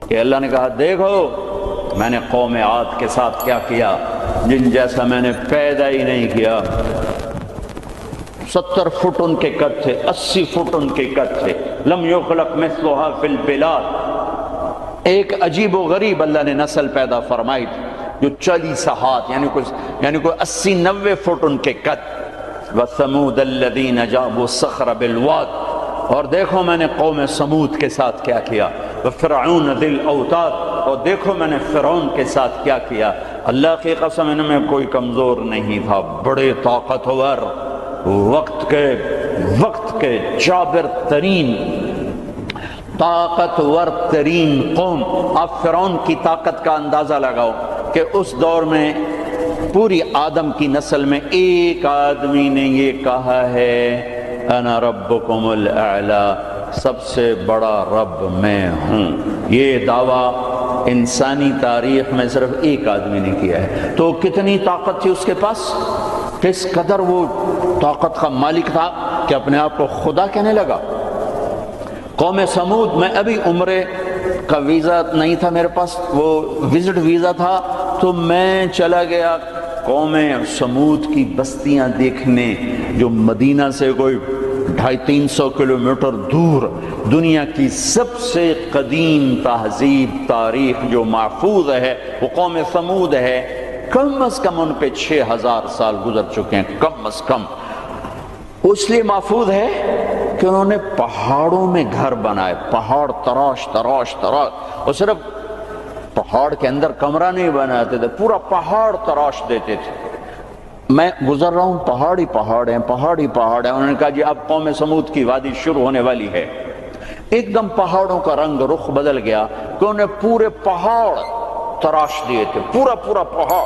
کہ اللہ نے کہا دیکھو میں نے قوم عاد کے ساتھ کیا کیا، جن جیسا میں نے پیدا ہی نہیں کیا۔ 70 فٹ ان کے قد تھے، 80 فٹ ان کے قد تھے، لم یخلق مثلها فی البلاد۔ ایک عجیب و غریب اللہ نے نسل پیدا فرمائی تھی جو 40 ہاتھ یعنی کوئی 80-90 فٹ ان کے قد۔ وَثَمُودَ الَّذِينَ جَابُوا الصَّخْرَ بِالْوَادِ، اور دیکھو میں نے قوم سمود کے ساتھ کیا کیا۔ وَفِرْعَوْنَ ذِي الْأَوْتَادِ، اور دیکھو میں نے فرعون کے ساتھ کیا کیا۔ اللہ کی قسم ان میں کوئی کمزور نہیں تھا، بڑے طاقتور، وقت کے جابر ترین، طاقتور ترین قوم۔ آپ فرعون کی طاقت کا اندازہ لگاؤ کہ اس دور میں پوری آدم کی نسل میں ایک آدمی نے یہ کہا ہے انا ربکم الاعلی، سب سے بڑا رب میں ہوں۔ یہ دعویٰ انسانی تاریخ میں صرف ایک آدمی نے کیا ہے۔ تو کتنی طاقت تھی اس کے پاس، کس قدر وہ طاقت کا مالک تھا کہ اپنے آپ کو خدا کہنے لگا۔ قوم سمود میں ابھی عمرے کا ویزا نہیں تھا میرے پاس، وہ وزٹ ویزا تھا، تو میں چلا گیا قوم سمود کی بستیاں دیکھنے، جو مدینہ سے کوئی 250-300 کلومیٹر دور دنیا کی سب سے قدیم تہذیب تاریخ جو محفوظ ہے وہ قوم سمود ہے۔ کم از کم ان پہ 6000 سال گزر چکے ہیں، کم از کم۔ اس لیے محفوظ ہے کہ انہوں نے پہاڑوں میں گھر بنائے، پہاڑ تراش تراش تراش، اور صرف پہاڑ کے اندر کمرہ نہیں بناتے تھے، پورا پہاڑ تراش دیتے تھے۔ میں گزر رہا ہوں، پہاڑی پہاڑ ہیں، پہاڑی پہاڑ ہیں۔ انہوں نے کہا جی اب قوم سمود کی وادی شروع ہونے والی ہے۔ ایک دم پہاڑوں کا رنگ رخ بدل گیا کہ انہوں نے پورے پہاڑ تراش دیے تھے، پورا پہاڑ،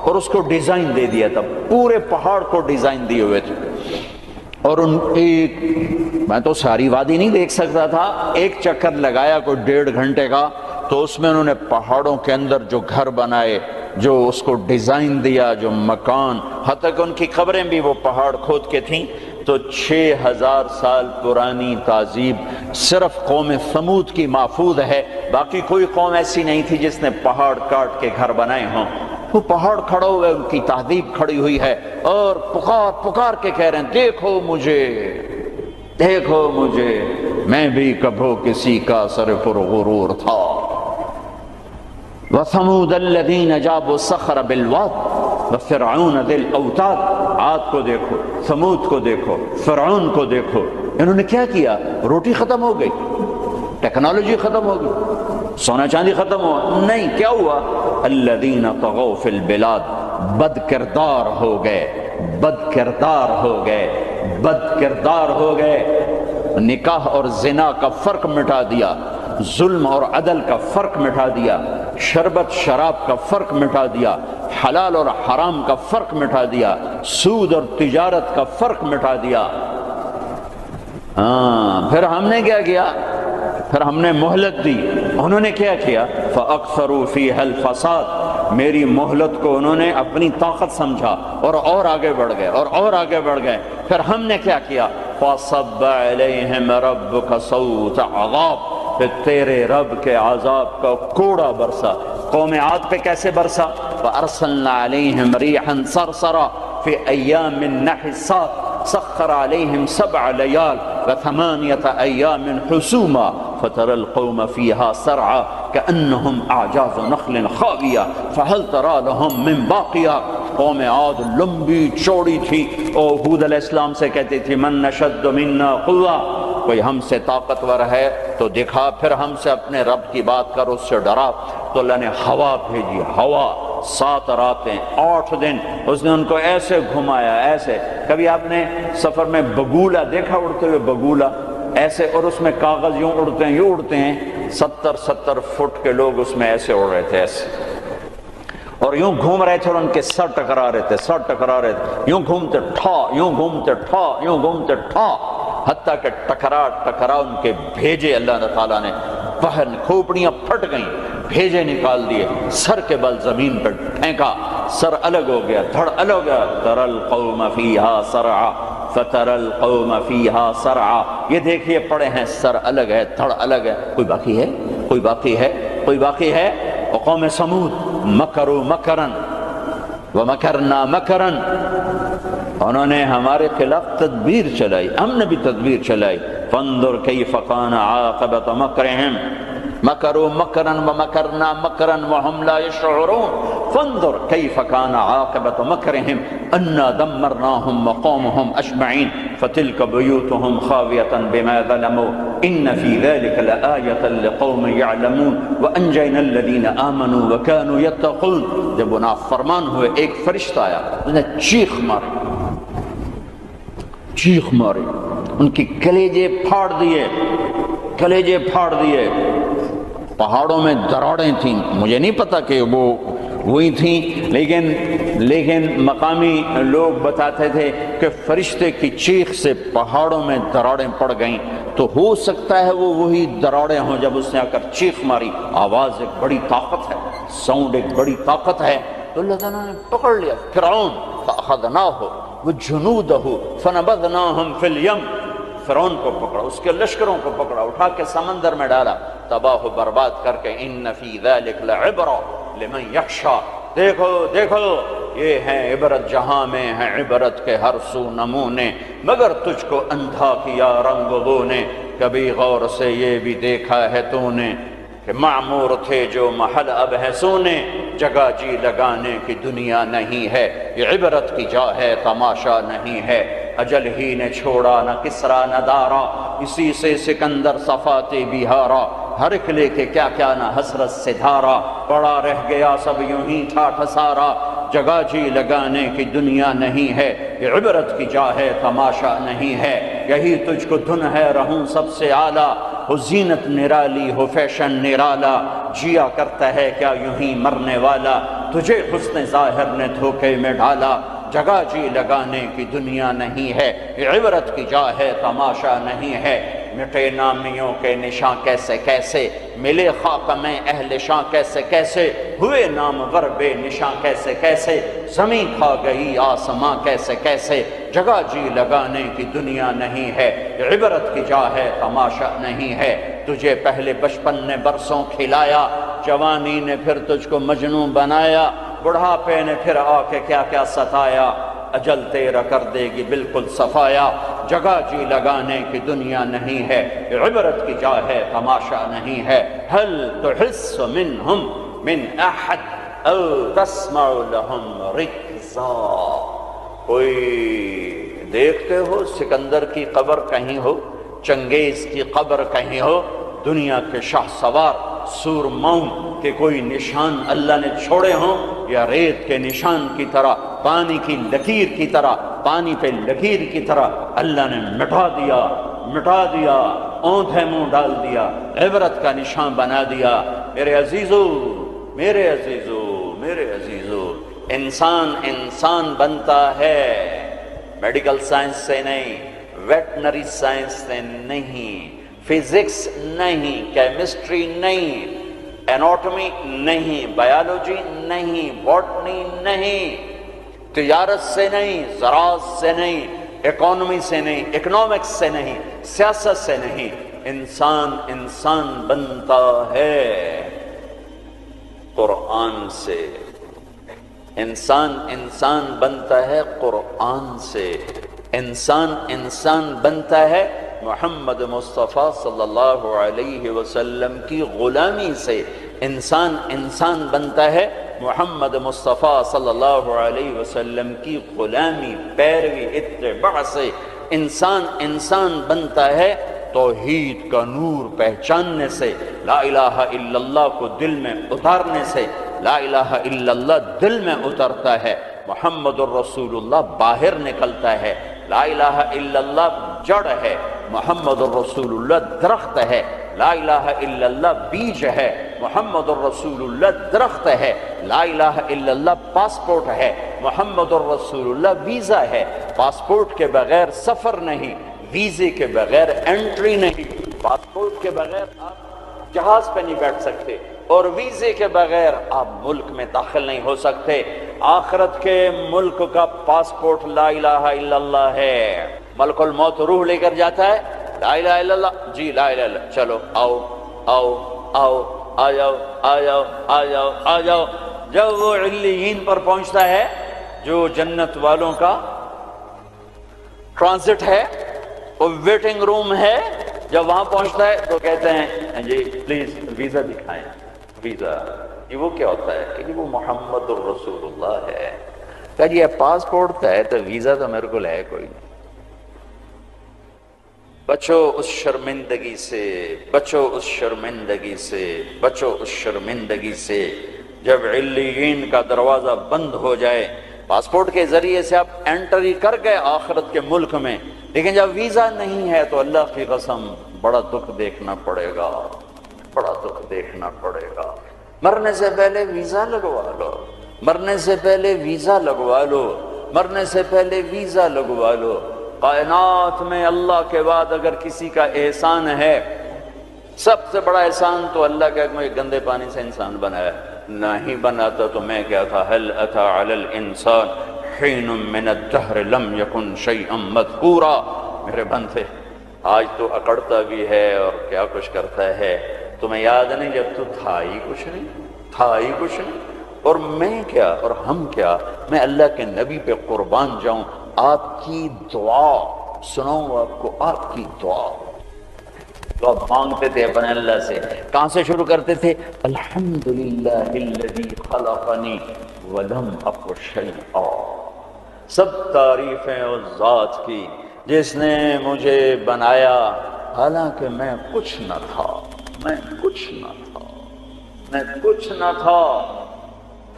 اور اس کو ڈیزائن دے دیا تھا، پورے پہاڑ کو ڈیزائن دیے ہوئے تھے۔ اور میں تو ساری وادی نہیں دیکھ سکتا تھا، ایک چکر لگایا کوئی 1.5 گھنٹے کا، تو اس میں انہوں نے پہاڑوں کے اندر جو گھر بنائے، جو اس کو ڈیزائن دیا، جو مکان، حتیٰ کہ ان کی قبریں بھی وہ پہاڑ کھود کے تھیں۔ تو 6000 سال پرانی تہذیب صرف قوم سمود کی محفوظ ہے، باقی کوئی قوم ایسی نہیں تھی جس نے پہاڑ کاٹ کے گھر بنائے ہوں۔ وہ پہاڑ کھڑا ہوئے، ان کی تہذیب کھڑی ہوئی ہے، اور پکار کے کہہ رہے ہیں دیکھو مجھے، دیکھو مجھے، میں بھی کبھو کسی کا سر پر غرور تھا۔ وَثَمُودَ الَّذِينَ جَابُوا الصَّخْرَ بِالْوَادِ وَفِرْعَوْنَ ذِي الْأَوْتَادِ۔ عاد کو دیکھو، ثمود کو دیکھو، فرعون کو دیکھو، انہوں نے کیا کیا؟ روٹی ختم ہو گئی، ٹیکنالوجی ختم ہو گئی، سونا چاندی ختم ہوا؟ نہیں، کیا ہوا؟ الذین طغوا فی البلاد، بد کردار ہو گئے، بد کردار ہو گئے، بد کردار ہو گئے۔ نکاح اور زنا کا فرق مٹا دیا، ظلم اور عدل کا فرق مٹا دیا، شربت شراب کا فرق مٹا دیا، حلال اور حرام کا فرق مٹا دیا، سود اور تجارت کا فرق مٹا دیا۔ پھر ہم نے کیا کیا؟ پھر ہم نے مہلت دی، انہوں نے کیا کیا؟ فَأَكْثَرُوا فِيهَا الْفَسَادَ، میری مہلت کو انہوں نے اپنی طاقت سمجھا اور آگے بڑھ گئے اور آگے بڑھ گئے۔ پھر ہم نے کیا کیا؟ فَصَبَّ عَلَيْهِمْ رَبُّكَ صَوْتَ عَذَابٍ، پھر تیرے رب کے عذاب کا کوڑا برسا۔ قوم عاد پہ کیسے برسا؟ فَأَرْسَلْنَا عَلَيْهِمْ رِيحًا صَرْصَرًا فِي أَيَّامٍ نَحِسَاتٍ سخر عليهم 7 ليال و8 أيام حسوما فترى القوم فيها سرعا كأنهم أعجاز نخل خاوية فهل ترى لهم من باقية۔ قوم عاد لمبی چوڑی تھی، اور ہود علیہ السلام سے کہتی تھی من نشد منا قوة، کوئی ہم سے طاقتور ہے تو دکھا، پھر ہم سے اپنے رب کی بات کر، اس سے ڈرا۔ تو اللہ نے ہوا بھیجی، ہوا 7 راتیں 8 دن اس نے ان کو ایسے گھمایا، ایسے۔ کبھی آپ نے سفر میں بگولا دیکھا اڑتے ہوئے؟ بگولا ایسے، اور اس میں کاغذ یوں اڑتے ہیں، یوں اڑتے ہیں، 70 فٹ کے لوگ اس میں ایسے اڑ رہے تھے، ایسے، اور یوں گھوم رہے تھے، اور ان کے سر ٹکرا رہے تھے، سر ٹکرا رہے تھے، یوں گھومتے ٹھا، یوں گھومتے ٹھا، یوں گھومتے ٹھا، حتیٰ کہ ٹکرا ان کے بھیجے اللہ تعالیٰ نے، باہر کھوپڑیاں پھٹ گئیں، بھیجے نکال دیے، سر کے بل زمین پر پھینکا، سر الگ ہو گیا، دھڑ الگ ہو گیا۔ تَرَى الْقَوْمَ فِيهَا سَرْعًا فَتَرَى الْقَوْمَ فِيهَا سَرْعًا، یہ دیکھیے پڑے ہیں، سر الگ ہے، دھڑ الگ ہے، کوئی باقی ہے؟ کوئی باقی ہے؟ کوئی باقی ہے؟ وقوم سمود مکروا مکرن ومکرنا مکرن، انہوں نے ہمارے خلاف تدبیر چلائی، ہم نے بھی تدبیر چلائی. فانظر کیف کان عاقبۃ مکرہم مکروا مکرا ومکرنا مکرا وهم لا يشعرون. فانظر کیف کان عاقبۃ مکرہم انا دمرناهم وقومهم اجمعین فتلک بیوتهم خاویۃ بما ظلموا ان فی ذلک لآیۃ لقوم یعلمون وانجینا الذین آمنوا وکانوا یتقون. جب وہ نافرمان ہوئے ایک فرشتہ آیا، اس نے چیخ ماری، ان کی کلیجے پھاڑ دیے. پہاڑوں میں دراڑیں تھیں، مجھے نہیں پتا کہ وہ وہی تھیں، لیکن مقامی لوگ بتاتے تھے کہ فرشتے کی چیخ سے پہاڑوں میں دراڑیں پڑ گئیں. تو ہو سکتا ہے وہ وہی دراڑیں ہوں جب اس نے آ کر چیخ ماری. آواز ایک بڑی طاقت ہے، ساؤنڈ ایک بڑی طاقت ہے. تو اللہ تعالیٰ نے پکڑ لیا فرعون، فأخذناہ وجنودہ فنبذناہم فی الیم. فرعون کو پکڑا، اس کے لشکروں کو پکڑا، اٹھا کے سمندر میں ڈالا، تباہ و برباد کر کے. ان فی ذلک لعبرہ لمن یخشی، دیکھو یہ ہے عبرت، جہاں میں ہے عبرت کے ہر سو نمونے، مگر تجھ کو اندھا کیا رنگ بو نے، کبھی غور سے یہ بھی دیکھا ہے تو نے کہ معمور تھے جو محل اب ہے سونے، جگہ جی لگانے کی دنیا نہیں ہے، یہ عبرت کی جا ہے تماشا نہیں ہے. اجل ہی نے چھوڑا نہ کسرا نہ دارا، اسی سے سکندر صفاتے بہارا، ہر ایک لے کے کیا کیا نہ حسرت سے دھارا، پڑا رہ گیا سب یوں ہی ٹھاٹھ سارا، جگہ جی لگانے کی دنیا نہیں ہے، یہ عبرت کی جا ہے تماشا نہیں ہے. یہی تجھ کو دھن ہے رہوں سب سے اعلیٰ، ہو زینت نرالی ہو فیشن نرالا، جیا کرتا ہے کیا یوں ہی مرنے والا، تجھے حسن ظاہر نے دھوکے میں ڈالا، جگہ جی لگانے کی دنیا نہیں ہے، یہ عبرت کی جا ہے تماشا نہیں ہے. مٹے نامیوں کے نشاں کیسے کیسے، ملے خاک میں اہل شاں کیسے کیسے، ہوئے نامور بے نشاں کیسے کیسے، زمین کھا گئی آسماں کیسے کیسے، جگہ جی لگانے کی دنیا نہیں ہے، یہ عبرت کی جا ہے تماشا نہیں ہے. تجھے پہلے بچپن نے برسوں کھلایا، جوانی نے پھر تجھ کو مجنون بنایا، بڑھاپے نے پھر آ کے کیا کیا ستایا، اجل تیرا کر دے گی بالکل صفایا، جگہ جی لگانے کی دنیا نہیں ہے، عبرت کی جا ہے تماشا نہیں ہے. هل تحس منہم من احد او تسمع لهم رکزا، کوئی دیکھتے ہو سکندر کی قبر کہیں ہو، چنگیز کی قبر کہیں ہو، دنیا کے شاہ سوار سور مون کے کوئی نشان اللہ نے چھوڑے ہوں، یا ریت کے نشان کی طرح، پانی کی لکیر کی طرح، پانی پہ لکیر کی طرح اللہ نے مٹا دیا، اوندھے منہ ڈال دیا، عبرت کا نشان بنا دیا. میرے عزیزو، انسان بنتا ہے میڈیکل سائنس سے نہیں، ویٹنری سائنس سے نہیں، فزکس نہیں، کیمسٹری نہیں، اناٹومی نہیں، بایولوجی نہیں، باٹنی نہیں، تجارت سے نہیں، زراعت سے نہیں، اکانومی سے نہیں، اکنامکس سے نہیں، سیاست سے نہیں. انسان بنتا ہے قرآن سے، انسان بنتا ہے قرآن سے، انسان بنتا ہے محمد مصطفیٰ صلی اللہ علیہ وسلم کی غلامی سے، انسان بنتا ہے محمد مصطفیٰ صلی اللہ علیہ وسلم کی غلامی، پیروی، اتباع سے. انسان بنتا ہے توحید کا نور پہچاننے سے، لا الہ الا اللہ کو دل میں اتارنے سے. لا الہ الا اللہ دل میں اترتا ہے، محمد الرسول اللہ باہر نکلتا ہے. لا الہ الا اللہ جڑ ہے، محمد الرسول اللہ درخت ہے. لا الہ الا اللہ بیج ہے، محمد الرسول اللہ درخت ہے. لا الہ الا اللہ پاسپورٹ ہے، محمد الرسول اللہ ویزا ہے. پاسپورٹ کے بغیر سفر نہیں، ویزے کے بغیر انٹری نہیں. پاسپورٹ کے بغیر آپ جہاز پہ نہیں بیٹھ سکتے، اور ویزے کے بغیر آپ ملک میں داخل نہیں ہو سکتے. آخرت کے ملک کا پاسپورٹ لا الہ الا اللہ ہے. ملک الموت روح لے کر جاتا ہے، لا الہ الا اللہ، جی لا الہ الا اللہ، چلو آؤ آ جاؤ آ جاؤ آ جاؤ آ جاؤ۔ جب وہ علیین پر پہنچتا ہے جو جنت والوں کا ٹرانزٹ ہے، وہ ویٹنگ روم ہے، جب وہاں پہنچتا ہے تو کہتے ہیں جی پلیز ویزا دکھائیں۔ ویزا یہ وہ کیا ہوتا ہے کہ وہ محمد الرسول اللہ ہے۔ کہا جی پاسپورٹ کا ہے تو ویزا تو میرے کو ہے کوئی نہیں۔ بچو اس شرمندگی سے، بچو اس شرمندگی سے، بچو اس شرمندگی سے۔ جب علیین کا دروازہ بند ہو جائے، پاسپورٹ کے ذریعے سے آپ انٹری کر گئے آخرت کے ملک میں، لیکن جب ویزا نہیں ہے تو اللہ کی قسم بڑا دکھ دیکھنا پڑے گا، بڑا دکھ دیکھنا پڑے گا۔ مرنے سے پہلے ویزا لگوا لو، مرنے سے پہلے ویزا لگوا لو، مرنے سے پہلے ویزا لگوا لو۔ کائنات میں اللہ کے بعد اگر کسی کا احسان ہے، سب سے بڑا احسان تو اللہ کا مجھے گندے پانی سے انسان بنایا۔ نہیں بناتا تو میں کیا تھا؟ هل اتى على الانسان حين من الدهر لم يكن شيئا مذكورا۔ میرے بندے آج تو اکڑتا بھی ہے اور کیا کچھ کرتا ہے، تمہیں یاد نہیں جب تو تھا ہی کچھ نہیں، تھا ہی کچھ نہیں۔ اور میں کیا اور ہم کیا، میں اللہ کے نبی پہ قربان جاؤں۔ آپ کی دعا سناؤں آپ کو، آپ کی دعا تو آپ مانگتے تھے اپنے اللہ سے، کہاں سے شروع کرتے تھے؟ الحمدللہ الذی خلقنی ولم اک شیئا۔ سب تعریفیں اس ذات کی جس نے مجھے بنایا حالانکہ میں کچھ نہ تھا، میں کچھ نہ تھا، میں کچھ نہ تھا۔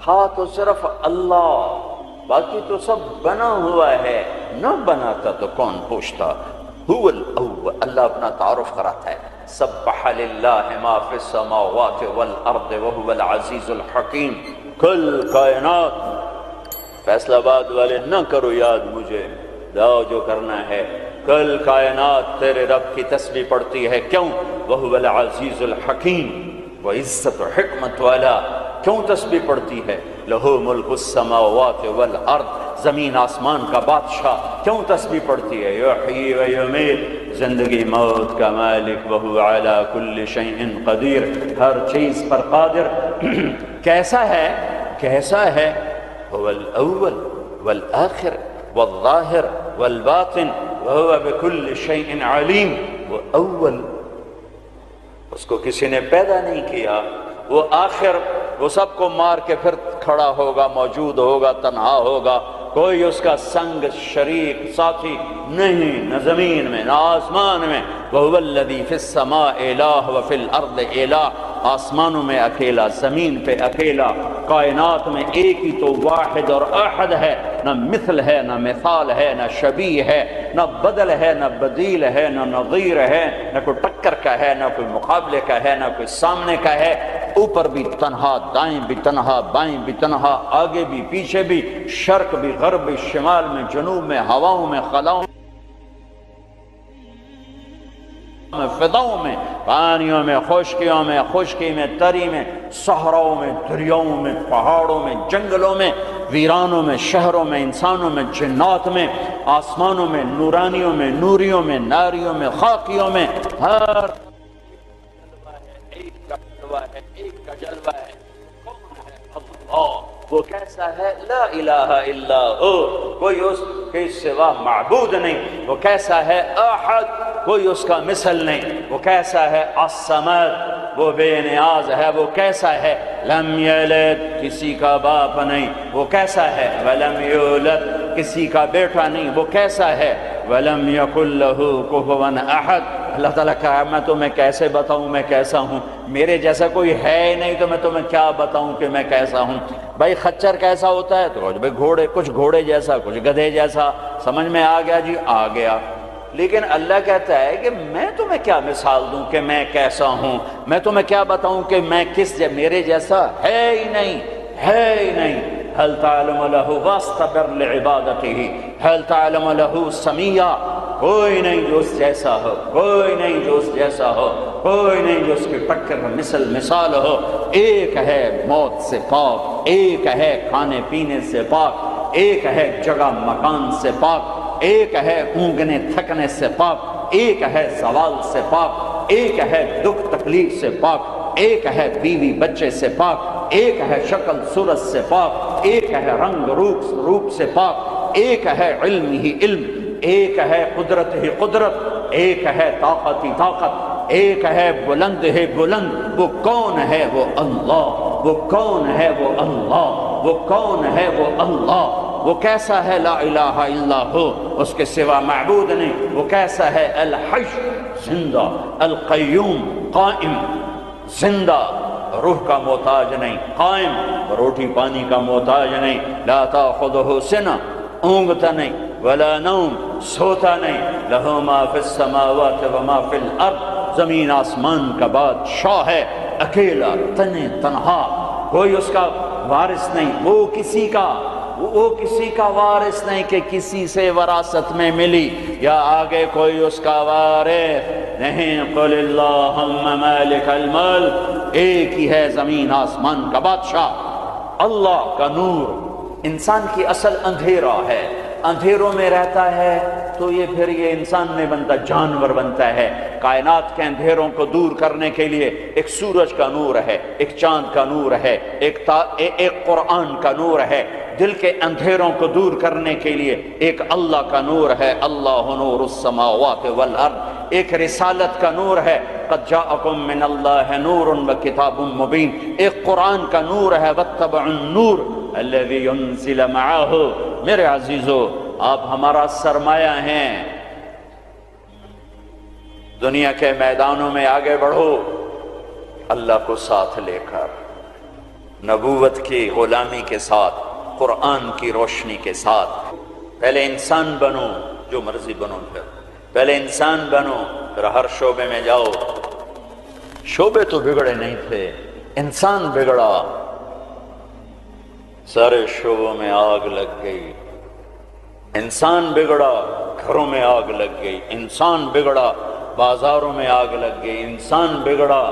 تھا تو صرف اللہ، باقی تو سب بنا ہوا ہے، نہ بناتا تو کون پوچھتا؟ هو الاول، اللہ اپنا تعارف کراتا ہے، سبح للہ ما فی السماوات والارض وهو العزیز الحکیم۔ کل کائنات، فیصلہ آباد والے نہ کرو یاد مجھے، جاؤ جو کرنا ہے۔ کل کائنات تیرے رب کی تسبیح پڑھتی ہے، کیوں؟ وهو العزیز الحکیم، وہ عزت و حکمت والا۔ کیوں تسبیح پڑھتی ہے؟ لہو ملک السماوات والارض، زمین آسمان کا بادشاہ۔ کیوں تسبیح پڑھتی ہے؟ یحیی و یمیت، زندگی موت کا مالک، وہو علی کل شیء قدیر، ہر چیز پر قادر۔ کیسا ہے؟ کیسا ہے؟ هو الاول والآخر والظاہر والباطن وهو بكل شیء علیم۔ وہ اول، اس کو کسی نے پیدا نہیں کیا۔ وہ آخر، وہ سب کو مار کے پھر کھڑا ہوگا، موجود ہوگا، تنہا ہوگا، کوئی اس کا سنگ شریک ساتھی نہیں، نہ زمین میں نہ آسمان میں۔ وَهُوَ الَّذِي فِي السَّمَاءِ إِلَٰهٌ وَفِي الْأَرْضِ إِلَٰهٌ، آسمانوں میں اکیلا، زمین پہ اکیلا، کائنات میں ایک ہی تو واحد اور احد ہے، نہ مثل ہے، نہ مثال ہے، نہ شبیہ ہے، نہ بدل ہے، نہ بدیل ہے، نہ نظیر ہے، نہ کوئی ٹکر کا ہے، نہ کوئی مقابلے کا ہے، نہ کوئی سامنے کا ہے۔ اوپر بھی تنہا، دائیں بھی تنہا، بائیں بھی تنہا، آگے بھی پیچھے بھی، شرق بھی غرب بھی، شمال میں جنوب میں، ہواؤں میں خلاؤں میں، فضاؤں میں، پانیوں میں، خشکیوں میں، خشکی میں، تری میں، صحراؤں میں، دریاؤں میں، پہاڑوں میں، جنگلوں میں، ویرانوں میں، شہروں میں، انسانوں میں، جنات میں، آسمانوں میں، نورانیوں میں، نوریوں میں، ناریوں میں، خاکیوں میں، ہر ایک کا جلوہ ہے، ایک کا جلوہ ہے۔ کون ہے؟ اللہ۔ وہ کیسا ہے؟ لا الہ الا ہو، کوئی اس کے سوا معبود نہیں۔ وہ کیسا ہے؟ احد، کوئی اس کا مثل نہیں۔ وہ کیسا ہے؟ الصمد، وہ بے نیاز ہے۔ وہ کیسا ہے؟ لم یلد، کسی کا باپ نہیں۔ وہ کیسا ہے؟ ولم یولد، کسی کا بیٹا نہیں۔ وہ کیسا ہے؟ ولم یکن لہ کفوا احد۔ اللہ تعالیٰ کہا میں تمہیں کیسے بتاؤں میں کیسا ہوں؟ میرے جیسا کوئی ہے ہی نہیں تو میں تمہیں کیا بتاؤں کہ میں کیسا ہوں؟ بھائی خچر کیسا ہوتا ہے؟ تو بھائی گھوڑے، کچھ گھوڑے جیسا، کچھ گدھے جیسا۔ سمجھ میں آ گیا جی؟ آ گیا۔ لیکن اللہ کہتا ہے کہ میں تمہیں کیا مثال دوں کہ میں کیسا ہوں؟ میں تمہیں کیا بتاؤں کہ میں میرے جیسا ہے ہی نہیں، ہے ہی نہیں۔ هل تعلم له واستبر لعبادته هل تعلم له سميا، کوئی نہیں جو اس جیسا ہو، کوئی نہیں جو اس جیسا ہو، کوئی نہیں جو اس کی ٹکر مثال ہو۔ ایک ہے موت سے پاک، ایک ہے کھانے پینے سے پاک، ایک ہے جگہ مکان سے پاک، ایک ہے اونگنے تھکنے سے پاک، ایک ہے زوال سے پاک، ایک ہے دکھ تکلیف سے پاک، ایک ہے بیوی بچے سے پاک، ایک ہے شکل صورت سے پاک، ایک ہے رنگ روپ سے پاک، ایک ہے علم ہی علم، ایک ہے قدرت ہی قدرت، ایک ہے طاقت ہی طاقت، ایک ہے بلند ہے بلند۔ وہ کون ہے؟ وہ اللہ۔ وہ کون ہے؟ وہ اللہ۔ وہ کون ہے؟ وہ اللہ۔ وہ کیسا ہے؟ لا الہ الا ہو، اس کے سوا معبود نہیں۔ وہ کیسا ہے؟ الحی، زندہ، القیوم، قائم، زندہ، روح کا محتاج نہیں، قائم، روٹی پانی کا محتاج نہیں، لا تاخذہ سنہ، اونگتا نہیں، ولا نوم، سوتا نہیں، لہ ما فی السماوات و ما فی الارض، زمین آسمان کا بادشاہ ہے، اکیلا، تنہا، کوئی اس کا وارث نہیں، وہ کسی کا وارث نہیں کہ کسی سے وراثت میں ملی، یا آگے کوئی اس کا وارث نہیں۔ قل اللہم مالک الملک، ایک ہی ہے زمین آسمان کا بادشاہ۔ اللہ کا نور، انسان کی اصل اندھیرا ہے، اندھیروں میں رہتا ہے تو یہ انسان نہیں بنتا، جانور بنتا ہے۔ کائنات کے اندھیروں کو دور کرنے کے لیے ایک سورج کا نور ہے، ایک چاند کا نور ہے، ایک قرآن کا نور ہے۔ دل کے اندھیروں کو دور کرنے کے لیے ایک اللہ کا نور ہے، اللہ نور السماوات والارض۔ ایک رسالت کا نور ہے، قد جاءکم من اللہ نور وکتاب مبین۔ ایک قرآن کا نور ہے، واتبعوا النور الذی انزل معہ۔ میرے عزیزو، آپ ہمارا سرمایہ ہیں، دنیا کے میدانوں میں آگے بڑھو اللہ کو ساتھ لے کر، نبوت کی غلامی کے ساتھ، قرآن کی روشنی کے ساتھ۔ پہلے انسان بنو، جو مرضی بنو، پہلے انسان بنو، پھر ہر شعبے میں جاؤ۔ شعبے تو بگڑے نہیں تھے، انسان بگڑا، سارے شعبوں میں آگ لگ گئی۔ انسان بگڑا، گھروں میں آگ لگ گئی۔ انسان بگڑا، بازاروں میں آگ لگ گئی۔ انسان بگڑا،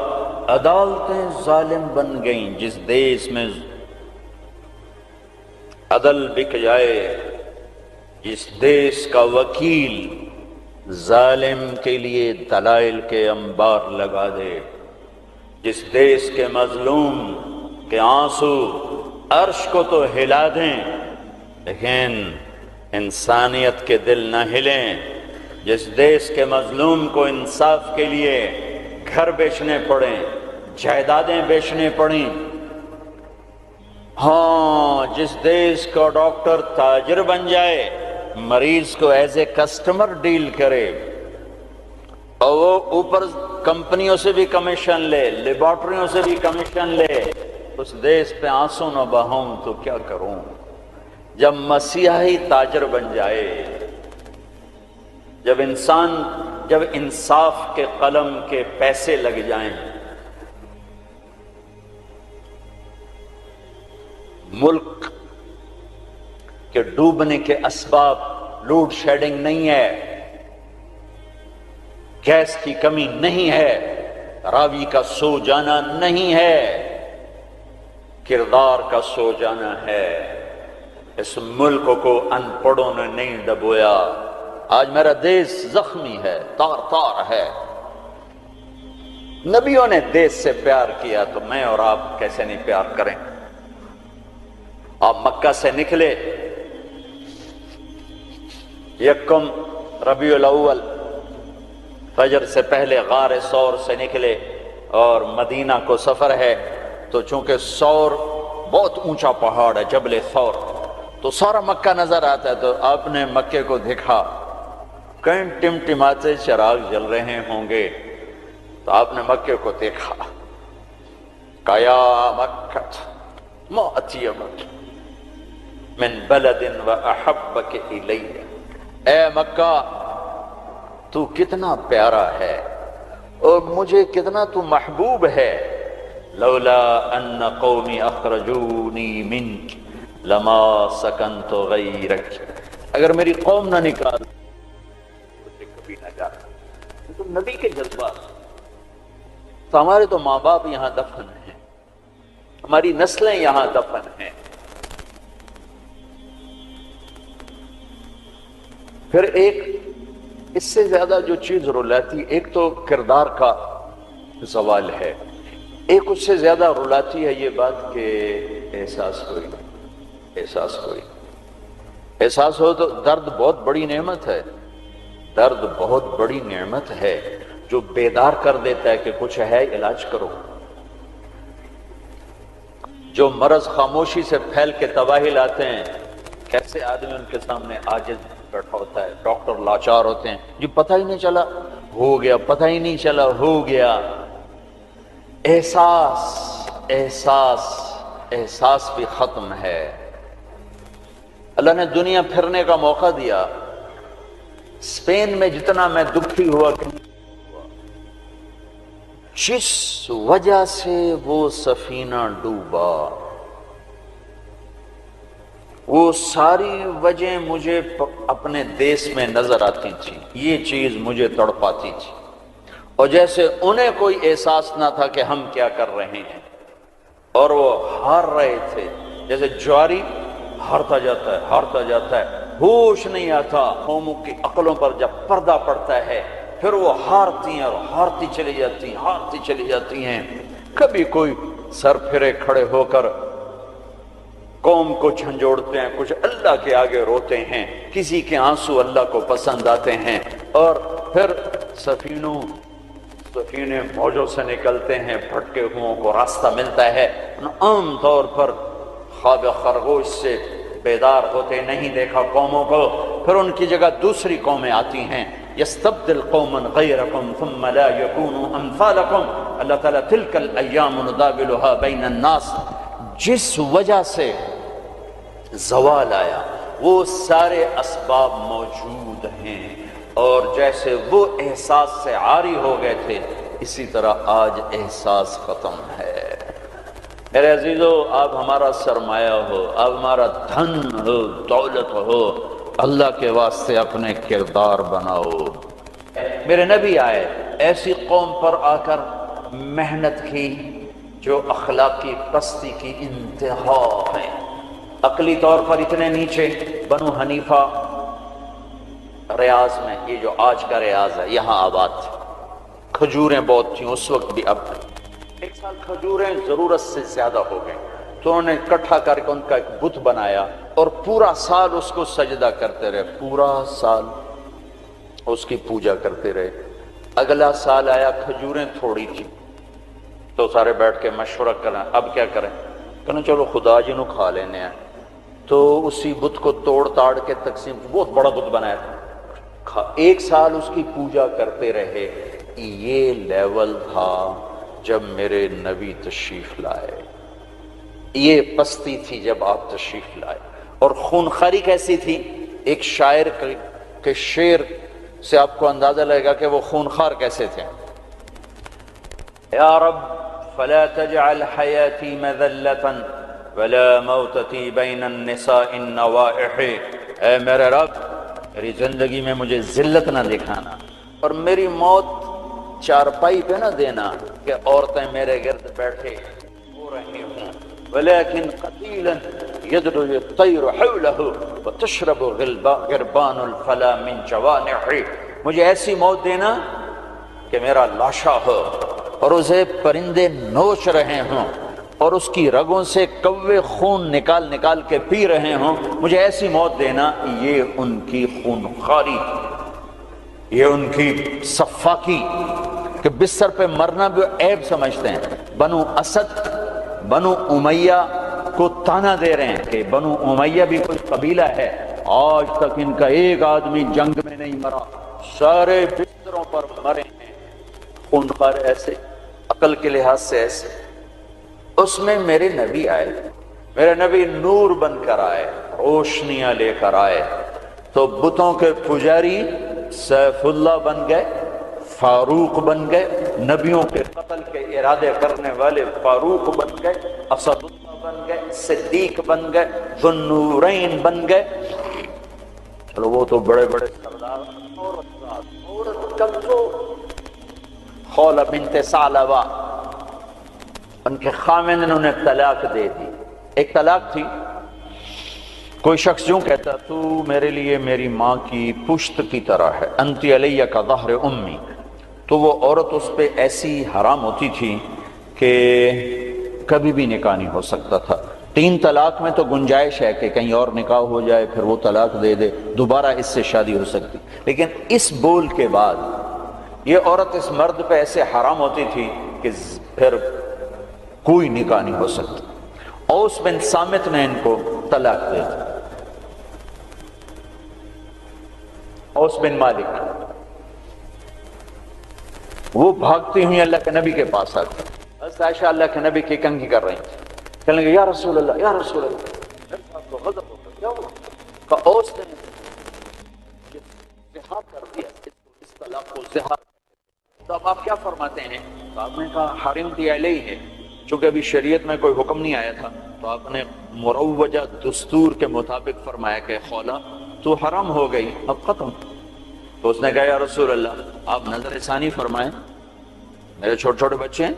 عدالتیں ظالم بن گئیں۔ جس دیش میں عدل بک جائے، جس دیش کا وکیل ظالم کے لیے دلائل کے انبار لگا دے، جس دیش کے مظلوم کے آنسو عرش کو تو ہلا دیں لیکن انسانیت کے دل نہ ہلیں، جس دیش کے مظلوم کو انصاف کے لیے گھر بیچنے پڑیں، جائیدادیں بیچنے پڑیں، ہاں جس دیش کا ڈاکٹر تاجر بن جائے، مریض کو ایز اے کسٹمر ڈیل کرے، اور وہ اوپر کمپنیوں سے بھی کمیشن لے، لیبارٹریوں سے بھی کمیشن لے، اس دیش پہ آنسو نہ بہاؤں تو کیا کروں؟ جب مسیحی تاجر بن جائے، جب انصاف کے قلم کے پیسے لگ جائیں، ملک کے ڈوبنے کے اسباب لوڈ شیڈنگ نہیں ہے، گیس کی کمی نہیں ہے، راوی کا سو جانا نہیں ہے، کردار کا سو جانا ہے۔ اس ملک کو ان پڑھوں نے نہیں دبویا۔ آج میرا دیش زخمی ہے، تار تار ہے۔ نبیوں نے دیش سے پیار کیا تو میں اور آپ کیسے نہیں پیار کریں؟ آپ مکہ سے نکلے، یکم ربیع الاول فجر سے پہلے غار ثور سے نکلے، اور مدینہ کو سفر ہے تو چونکہ ثور بہت اونچا پہاڑ ہے، جبل ثور، تو سارا مکہ نظر آتا ہے۔ تو آپ نے مکے کو دیکھا، کہیں ٹمٹماتے چراغ جل رہے ہوں گے، تو آپ نے مکے کو دیکھا، کہا یا مکہ ما اطیبک من بلد واحبک الی، اے مکہ تو کتنا پیارا ہے اور مجھے کتنا تو محبوب ہے، لولا ان قومی اخرجونی منک لما سکنت غیرک، اگر میری قوم نہ نکال مجھے کبھی نہ جاتا۔ تو نبی کے جذبات، تو ہمارے تو ماں باپ یہاں دفن ہیں، ہماری نسلیں یہاں دفن ہیں۔ پھر ایک اس سے زیادہ جو چیز رلاتی، ایک تو کردار کا زوال ہے، ایک اس سے زیادہ رلاتی ہے یہ بات کہ احساس کوئی نہیں، احساس کوئی نہیں۔ احساس ہو تو درد بہت بڑی نعمت ہے، درد بہت بڑی نعمت ہے جو بیدار کر دیتا ہے کہ کچھ ہے، علاج کرو۔ جو مرض خاموشی سے پھیل کے تباہی لاتے ہیں، کیسے آدمی ان کے سامنے عاجز بیٹھا ہوتا ہے، ڈاکٹر لاچار ہوتے ہیں، جی پتہ ہی نہیں چلا ہو گیا، پتہ ہی نہیں چلا ہو گیا۔ احساس احساس احساس بھی ختم ہے۔ اللہ نے دنیا پھرنے کا موقع دیا، اسپین میں جتنا میں دکھی ہوا، جس وجہ سے وہ سفینہ ڈوبا، وہ ساری وجہ مجھے اپنے دیس میں نظر آتی تھی، یہ چیز مجھے تڑپاتی تھی، اور جیسے انہیں کوئی احساس نہ تھا کہ ہم کیا کر رہے ہیں، اور وہ ہار رہے تھے، جیسے جواری ہارتا جاتا ہے، ہارتا جاتا ہے، ہوش نہیں آتا۔ قوموں کی عقلوں پر جب پردہ پڑتا ہے پھر وہ ہارتی ہیں اور ہارتی چلی جاتی ہیں، ہارتی چلی جاتی ہیں۔ کبھی کوئی سر پھرے کھڑے ہو کر قوم کو جھنجھوڑتے ہیں، کچھ اللہ کے آگے روتے ہیں، کسی کے آنسو اللہ کو پسند آتے ہیں، اور پھر سفینے موجوں سے نکلتے ہیں، بھٹکے ہوئوں کو راستہ ملتا ہے۔ عام طور پر خواب خرگوش سے بیدار ہوتے نہیں دیکھا قوموں کو، پھر ان کی جگہ دوسری قومیں آتی ہیں۔ یستبدل قوما غیرکم ثم لا یکونوا امثالکم، اللہ تعالیٰ تلک الایام نداولها بین الناس، جس وجہ سے زوال آیا وہ سارے اسباب موجود ہیں، اور جیسے وہ احساس سے عاری ہو گئے تھے اسی طرح آج احساس ختم ہے۔ میرے عزیزو، آپ ہمارا سرمایہ ہو، آپ ہمارا دھن ہو، دولت ہو، اللہ کے واسطے اپنے کردار بناؤ۔ میرے نبی آئے، ایسی قوم پر آ کر محنت کی جو اخلاقی پستی کی انتہا ہے، عقلی طور پر اتنے نیچے۔ بنو حنیفہ ریاض میں، یہ جو آج کا ریاض ہے، یہاں آباد تھے، کھجوریں بہت تھیں اس وقت بھی، اب ایک سال کھجوریں ضرورت سے زیادہ ہو گئیں تو انہوں نے اکٹھا کر کے ان کا ایک بت بنایا اور پورا سال اس کو سجدہ کرتے رہے، پورا سال اس کی پوجا کرتے رہے۔ اگلا سال آیا، کھجوریں تھوڑی تھی تو سارے بیٹھ کے مشورہ کریں اب کیا کریں، کہنا چلو خدا جی نو کھا لینے ہیں۔ تو اسی بت کو توڑ تاڑ کے تقسیم، بہت بڑا بت بنایا تھا، ایک سال اس کی پوجا کرتے رہے۔ یہ لیول تھا جب میرے نبی تشریف لائے، یہ پستی تھی جب آپ تشریف لائے، اور خونخواری کیسی تھی۔ ایک شاعر کے شعر سے آپ کو اندازہ لگے گا کہ وہ خونخوار کیسے تھے۔ یا رب فلا تجعل حیاتی مذلتا ولا موتتی بین النساء النوائح، اے میرے رب میری زندگی میں مجھے ذلت نہ دکھانا، اور میری موت چارپائی پہ نہ دینا کہ عورتیں میرے گرد بیٹھے ہو رہی ہوں۔ ولیکن قتیلا یدعو الطیر حولہ وتشرب غربان الفلا من جوانح، مجھے ایسی موت دینا کہ میرا لاشا ہو اور اسے پرندے نوچ رہے ہوں اور اس کی رگوں سے کوے خون نکال نکال کے پی رہے ہوں، مجھے ایسی موت دینا۔ یہ ان کی خونخواری، یہ ان کی صفاقی کہ بستر پہ مرنا بھی عیب سمجھتے ہیں۔ بنو اسد، بنو امیہ کو تانا دے رہے ہیں کہ بنو امیہ بھی کوئی قبیلہ ہے، آج تک ان کا ایک آدمی جنگ میں نہیں مرا، سارے بستروں پر مرے ہیں۔ خونخوار ایسے، عقل کے لحاظ سے ایسے۔ اس میں میرے نبی آئے، میرے نبی نور بن کر آئے، روشنیاں لے کر آئے، تو بتوں کے پجاری سیف اللہ بن گئے، فاروق بن گئے، نبیوں کے قتل کے ارادے کرنے والے فاروق بن گئے، اسد اللہ بن گئے، صدیق بن گئے، ذو النورین بن گئے۔ چلو وہ تو بڑے بڑے سردار، عورت کب تو خولہ بنت ثعلبہ، ان کے خامن نے انہیں طلاق دے دی۔ ایک طلاق تھی، کوئی شخص یوں کہتا تو میرے لیے میری ماں کی پشت کی طرح ہے، انتی علیہ کا ظہر امی، تو وہ عورت اس پہ ایسی حرام ہوتی تھی کہ کبھی بھی نکاح نہیں ہو سکتا تھا۔ 3 طلاق میں تو گنجائش ہے کہ کہیں اور نکاح ہو جائے، پھر وہ طلاق دے دے، دوبارہ اس سے شادی ہو سکتی، لیکن اس بول کے بعد یہ عورت اس مرد پہ ایسے حرام ہوتی تھی کہ پھر کوئی نکاح نہیں ہو سکتا۔ اوس بن صامت نے ان کو طلاق دے دی، اوس بن مالک، وہ بھاگتی ہوئی اللہ کے نبی کے پاس آتی، حضرت عائشہ اللہ کے نبی کی کنگھی کر رہی تھی، کہنے لگے یا رسول اللہ یا رسول اللہ، میرے ساتھ تو غضب ہو گیا، کیا ہوا؟ کہ اوس نے زہار کر دیا، اس طلاق کو زہار۔ تو اب آپ کیا فرماتے ہیں؟ تو آپ نے کہا حرمت علیہ ہے، چونکہ ابھی شریعت میں کوئی حکم نہیں آیا تھا، تو آپ نے مروجہ دستور کے مطابق فرمایا کہ خولا تو حرام ہو گئی، اب ختم۔ تو اس نے کہا یا رسول اللہ آپ نظر ثانی فرمائیں، میرے چھوٹے چھوٹے بچے ہیں،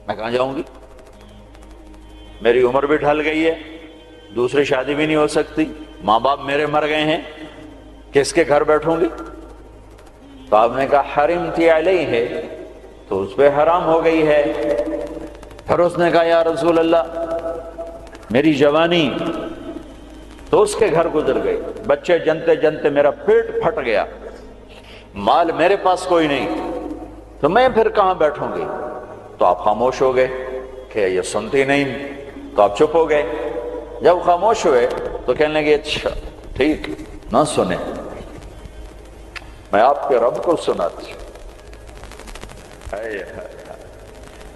میں کہاں جاؤں گی، میری عمر بھی ڈھل گئی ہے، دوسری شادی بھی نہیں ہو سکتی، ماں باپ میرے مر گئے ہیں، کس کے گھر بیٹھوں گی؟ تو آپ نے کہا حرمت علیہ ہے، تو اس پہ حرام ہو گئی ہے۔ پھر اس نے کہا یا رسول اللہ میری جوانی، تو اس کے گھر گزر گئی، بچے جنتے جنتے میرا پیٹ پھٹ گیا، مال میرے پاس کوئی نہیں، تو میں پھر کہاں بیٹھوں گی؟ تو آپ خاموش ہو گئے کہ یہ سنتی نہیں، تو آپ چپ ہو گئے۔ جب خاموش ہوئے تو کہنے لگے اچھا ٹھیک نہ سنیں، میں آپ کے رب کو سناتی ہوں۔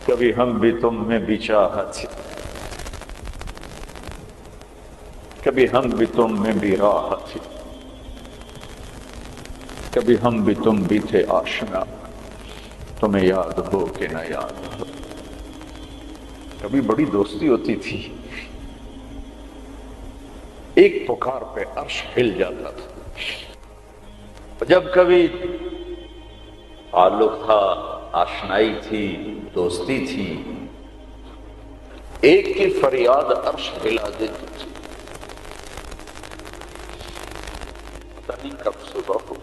کبھی ہم بھی تم میں بھی چاہت تھی، کبھی ہم بھی تم میں بھی راحت تھی، کبھی ہم بھی تم بھی تھے آشنا، تمہیں یاد ہو کہ نہ یاد ہو۔ کبھی بڑی دوستی ہوتی تھی، ایک پکار پہ عرش ہل جاتا تھا، جب کبھی تعلق تھا، آشنائی تھی، دوستی تھی، ایک کی فریاد عرش ہلا دیتی تھی، پتہ نہیں کب صبح ہو۔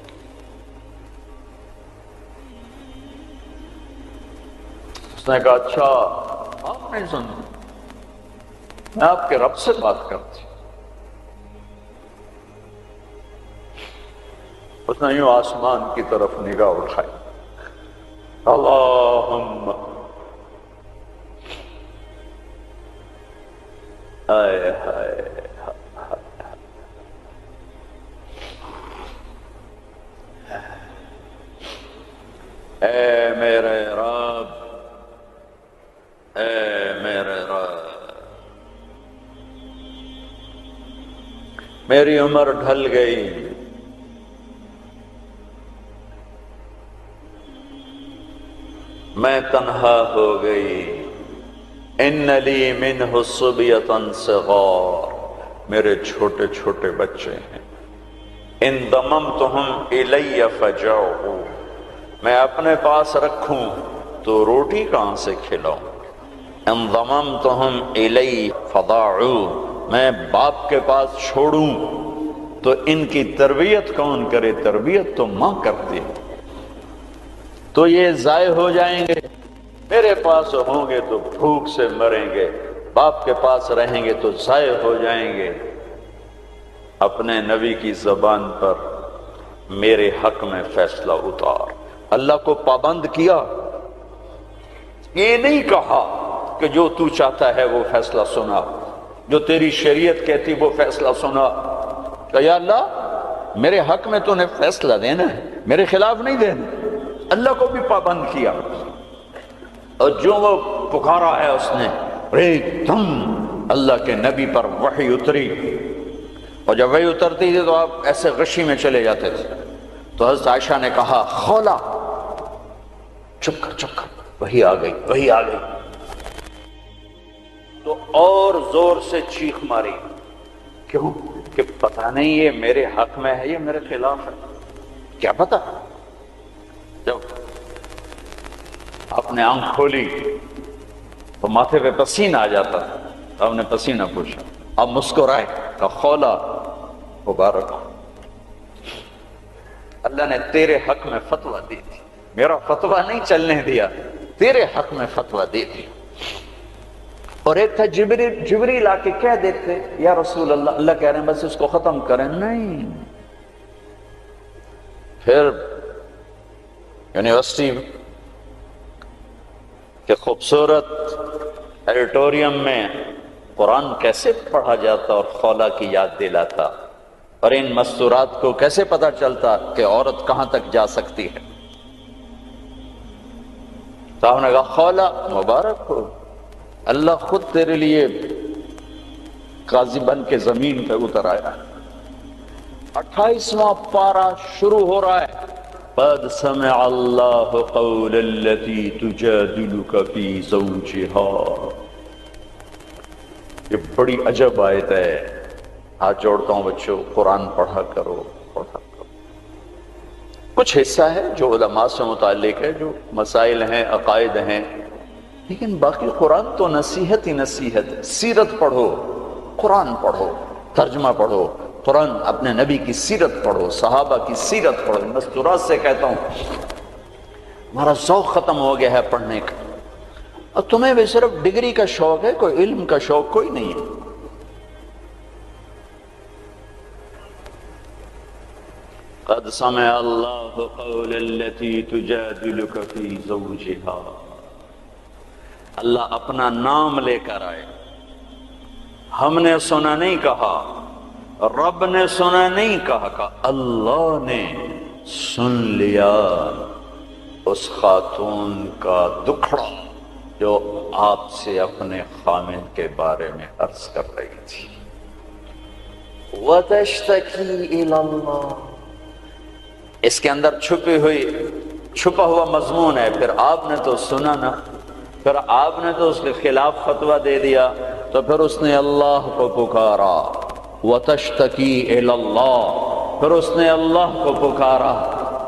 اس نے کہا اچھا آپ نہیں سنتے، میں آپ کے رب سے بات کرتی۔ اس نے یوں آسمان کی طرف نگاہ اٹھائی، اللہم ہائے ہائے اے میرے رب، اے میرے رب، میری عمر ڈھل گئی، میں تنہا ہو گئی، ان لی منہ صبیۃ صغار، میرے چھوٹے چھوٹے بچے ہیں، ان ضممتہم الی فجعوا، میں اپنے پاس رکھوں تو روٹی کہاں سے کھلاؤں، ان ضممتہم الی فضاعوا، میں باپ کے پاس چھوڑوں تو ان کی تربیت کون کرے، تربیت تو ماں کرتی ہے، تو یہ ضائع ہو جائیں گے، میرے پاس ہوں گے تو بھوک سے مریں گے، باپ کے پاس رہیں گے تو ضائع ہو جائیں گے۔ اپنے نبی کی زبان پر میرے حق میں فیصلہ اتار، اللہ کو پابند کیا، یہ نہیں کہا کہ جو تو چاہتا ہے وہ فیصلہ سنا، جو تیری شریعت کہتی وہ فیصلہ سنا، کہ یا اللہ میرے حق میں تو نے فیصلہ دینا ہے، میرے خلاف نہیں دینا۔ اللہ کو بھی پابند کیا، اور جو وہ پکارا ہے اس نے، ایک دم اللہ کے نبی پر وحی اتری، اور جب وحی اترتی تھی تو آپ ایسے غشی میں چلے جاتے تھے۔ تو حضرت عائشہ نے کہا خولا چپ کر، وحی آ گئی، وحی آ گئی، تو اور زور سے چیخ ماری، کیوں کہ پتہ نہیں یہ میرے حق میں ہے یا میرے خلاف ہے، کیا پتہ۔ جب آپ نے آنکھ کھولی تو ماتھے پہ پسینہ آ جاتا، آپ نے پسینہ پوچھا، آپ مسکرائے، کہا خولا مبارک ہو، اللہ نے تیرے حق میں فتویٰ دی تھی، میرا فتویٰ نہیں چلنے دیا، تیرے حق میں فتویٰ دی تھی۔ اور ایک تھا جبریل آ کے کہہ دیتے یا رسول اللہ، اللہ کہہ رہے ہیں بس اس کو ختم کریں، نہیں. پھر یونیورسٹی کے خوبصورت ایڈیٹوریم میں قرآن کیسے پڑھا جاتا اور خولا کی یاد دلاتا، اور ان مستورات کو کیسے پتہ چلتا کہ عورت کہاں تک جا سکتی ہے. صاحب نے کہا خولا مبارک ہو، اللہ خود تیرے لیے قاضی بن کے زمین پہ اتر آیا. 28واں پارہ شروع ہو رہا ہے، قد سمع اللہ قول التي تجادلك في زوجها. یہ بڑی عجب آیت ہے. ہاتھ جوڑتا ہوں بچوں، قرآن پڑھا کرو، پڑھا کرو. کچھ حصہ ہے جو علماء سے متعلق ہے، جو مسائل ہیں، عقائد ہیں، لیکن باقی قرآن تو نصیحت ہی نصیحت ہے. سیرت پڑھو، قرآن پڑھو، ترجمہ پڑھو، قرآن اپنے نبی کی سیرت پڑھو، صحابہ کی سیرت پڑھو. مستورات سے کہتا ہوں ہمارا ذوق ختم ہو گیا ہے پڑھنے کا. اور تمہیں بھی صرف ڈگری کا شوق ہے، کوئی علم کا شوق کوئی نہیں ہے. قد سمع اللہ قول التي تجادلك في زوجها. اللہ اپنا نام لے کر آئے. ہم نے سنا نہیں کہا، رب نے سنا نہیں کہا، اللہ نے سن لیا اس خاتون کا دکھڑا جو آپ سے اپنے خامن کے بارے میں عرض کر رہی تھی. وَتَشْتَكِي إِلَى اللَّهِ. اس کے اندر چھپا ہوا مضمون ہے. پھر آپ نے تو سنا نا، پھر آپ نے تو اس کے خلاف فتویٰ دے دیا، تو پھر اس نے اللہ کو پکارا. وَتَشْتَكِي إِلَى اللَّهِ. پھر اس نے اللہ کو پکارا.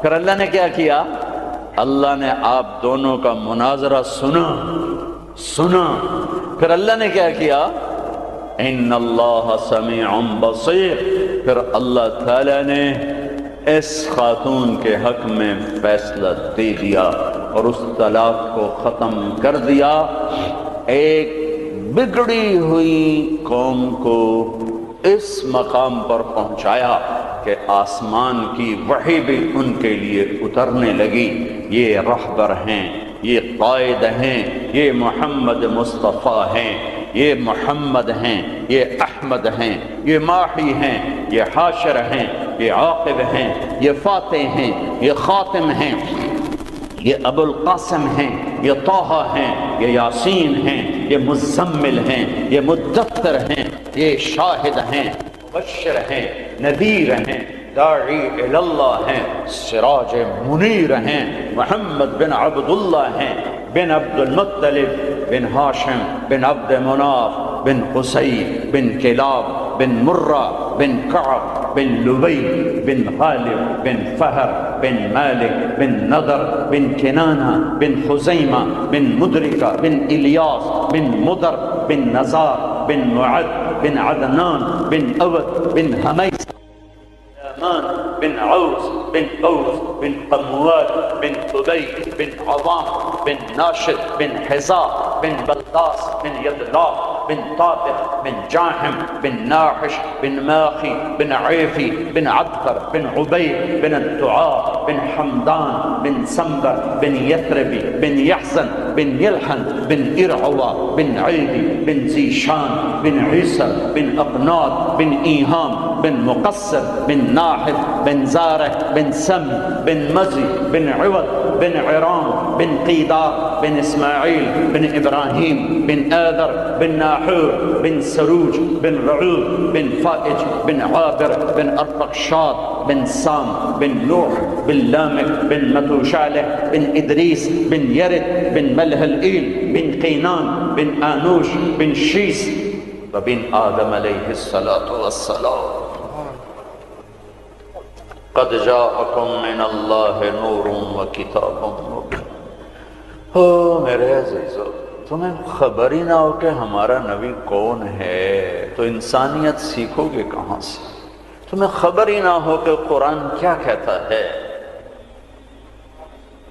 پھر اللہ نے کیا کیا؟ اللہ نے آپ دونوں کا مناظرہ سنا. پھر اللہ نے کیا کیا؟ ان اللہ سمیع بصیر. پھر اللہ تعالی نے اس خاتون کے حق میں فیصلہ دے دیا اور اس طلاق کو ختم کر دیا. ایک بگڑی ہوئی قوم کو اس مقام پر پہنچایا کہ آسمان کی وحی بھی ان کے لیے اترنے لگی. یہ رہبر ہیں، یہ قائد ہیں، یہ محمد مصطفیٰ ہیں، یہ محمد ہیں، یہ احمد ہیں، یہ ماحی ہیں، یہ حاشر ہیں، یہ عاقب ہیں، یہ فاتح ہیں، یہ خاتم ہیں، یہ ابو القاسم ہیں، یہ طٰہٰ ہیں، یہ یاسین ہیں، یہ مزمل ہیں، یہ مدثر ہیں، یہ شاہد ہیں، مبشر ہیں، نذیر ہیں، داعی اللہ ہیں، سراج منیر ہیں، محمد بن عبداللہ ہیں، بن عبد المطلب بن ہاشم بن عبد مناف بن قصی بن کلاب بن مرہ بن کعب بن لبی بن غالب بن فہر بن مالک بن نضر بن کنانہ بن خزیمہ بن مدرکہ بن الیاس بن مدر بن نزار بن معد بن عدنان بن اود بن حمیس بن عوس بن قوس بن قموال بن قبي بن عظام بن ناشد بن حزاء بن بلداس بن يدلاف بن طابق بن جاحم بن ناحش بن ماخي بن عيفي بن عبقر بن عبيد بن الدعاء بن حمدان بن سنبر بن يثربي بن يحزن بن يلحن بن إرعوى بن عيدي بن زيشان بن عيسى بن أقناط بن إيهام بن مقصر بن ناحف بن زارع بن سم بن مزي بن عوض بن عرام بن قيدار بن إسماعيل بن إبراهيم بن آذر بن ناحور بن سروج بن رعوب بن فائج بن عابر بن أرطقشاد بن سام بن نوح بن لامك بن متوشالح بن إدريس بن يرد بن ملهلئيل بن قينان بن آنوش بن شيس وبن آدم عليه الصلاة والسلام. قد جاءكم من اللہ نور و کتاب مبین. میرے عزیزو، تمہیں خبر ہی نہ ہو کہ ہمارا نبی کون ہے تو انسانیت سیکھو گے کہاں سے؟ تمہیں خبر ہی نہ ہو کہ قرآن کیا کہتا ہے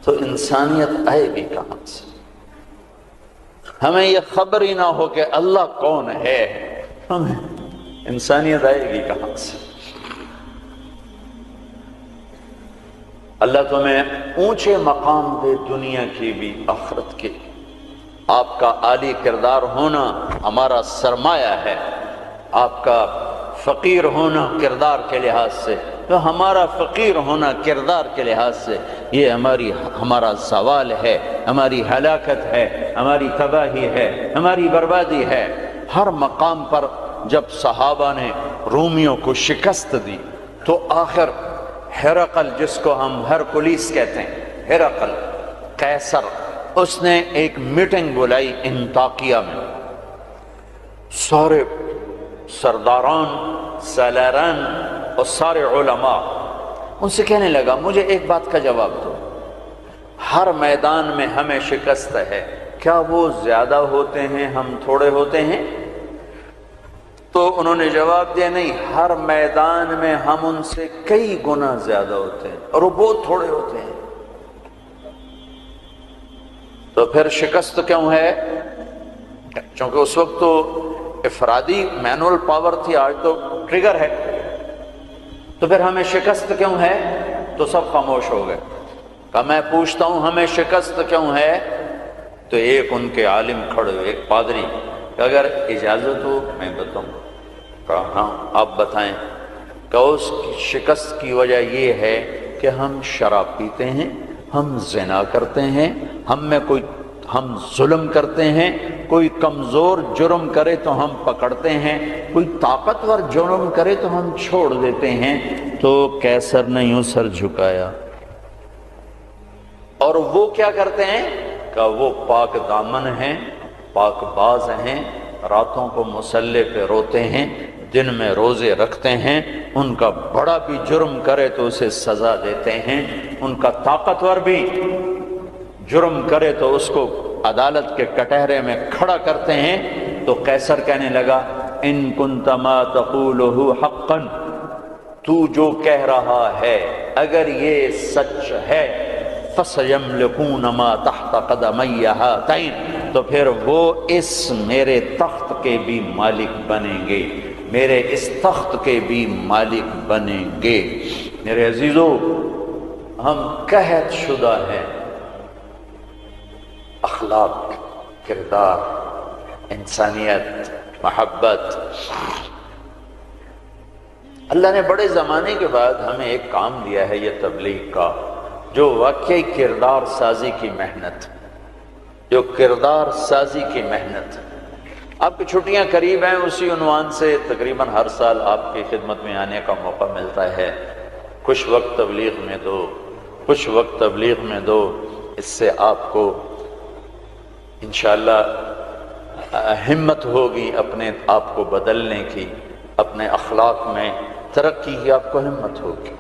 تو انسانیت آئے گی کہاں سے؟ ہمیں یہ خبر ہی نہ ہو کہ اللہ کون ہے، ہمیں انسانیت آئے گی کہاں سے؟ اللہ تمہیں اونچے مقام دے، دنیا کی بھی آخرت کی۔ آپ کا عالی کردار ہونا ہمارا سرمایہ ہے، آپ کا فقیر ہونا کردار کے لحاظ سے، تو ہمارا فقیر ہونا کردار کے لحاظ سے یہ ہمارا زوال ہے، ہماری ہلاکت ہے، ہماری تباہی ہے، ہماری بربادی ہے۔ ہر مقام پر جب صحابہ نے رومیوں کو شکست دی تو آخر ہرقل، جس کو ہم ہرکلیس کہتے ہیں، ہرقل قیصر، اس نے ایک میٹنگ بلائی انطاکیہ میں، سارے سرداران، سالاران اور سارے علماء، ان سے کہنے لگا مجھے ایک بات کا جواب دو، ہر میدان میں ہمیں شکست ہے، کیا وہ زیادہ ہوتے ہیں ہم تھوڑے ہوتے ہیں؟ تو انہوں نے جواب دیا نہیں، ہر میدان میں ہم ان سے کئی گنا زیادہ ہوتے ہیں اور وہ بہت تھوڑے ہوتے ہیں۔ تو پھر شکست کیوں ہے؟ چونکہ اس وقت تو افرادی مینول پاور تھی، آج تو ٹریگر ہے۔ تو پھر ہمیں شکست کیوں ہے؟ تو سب خاموش ہو گئے۔ کہ میں پوچھتا ہوں ہمیں شکست کیوں ہے؟ تو ایک ان کے عالم کھڑے ہوئے، ایک پادری، کہ اگر اجازت ہو میں بتاؤں۔ کہا ہاں آپ بتائیں۔ کہ اس کی شکست کی وجہ یہ ہے کہ ہم شراب پیتے ہیں، ہم زنا کرتے ہیں، ہم ظلم کرتے ہیں، کوئی کمزور جرم کرے تو ہم پکڑتے ہیں، کوئی طاقتور جرم کرے تو ہم چھوڑ دیتے ہیں۔ تو قیصر نے یوں سر جھکایا۔ اور وہ کیا کرتے ہیں؟ کہ وہ پاک دامن ہیں، پاک باز ہیں، راتوں کو مصلے پہ روتے ہیں، دن میں روزے رکھتے ہیں، ان کا بڑا بھی جرم کرے تو اسے سزا دیتے ہیں، ان کا طاقتور بھی جرم کرے تو اس کو عدالت کے کٹہرے میں کھڑا کرتے ہیں۔ تو قیصر کہنے لگا ان کنت ما تقوله حقا، تو جو کہہ رہا ہے اگر یہ سچ ہے، فَسَيَمْلِكُونَ مَا تَحْتَ قَدَمَيَّ هَاتَيْنِ، تو پھر وہ اس میرے تخت کے بھی مالک بنیں گے، میرے اس تخت کے بھی مالک بنیں گے۔ میرے عزیزو، ہم قحط شدہ ہیں، اخلاق، کردار، انسانیت، محبت۔ اللہ نے بڑے زمانے کے بعد ہمیں ایک کام دیا ہے یہ تبلیغ کا، جو واقعی کردار سازی کی محنت، جو کردار سازی کی محنت۔ آپ کی چھٹیاں قریب ہیں، اسی عنوان سے تقریباً ہر سال آپ کی خدمت میں آنے کا موقع ملتا ہے۔ کچھ وقت تبلیغ میں دو، کچھ وقت تبلیغ میں دو، اس سے آپ کو انشاءاللہ ہمت ہوگی اپنے آپ کو بدلنے کی، اپنے اخلاق میں ترقی کی آپ کو ہمت ہوگی۔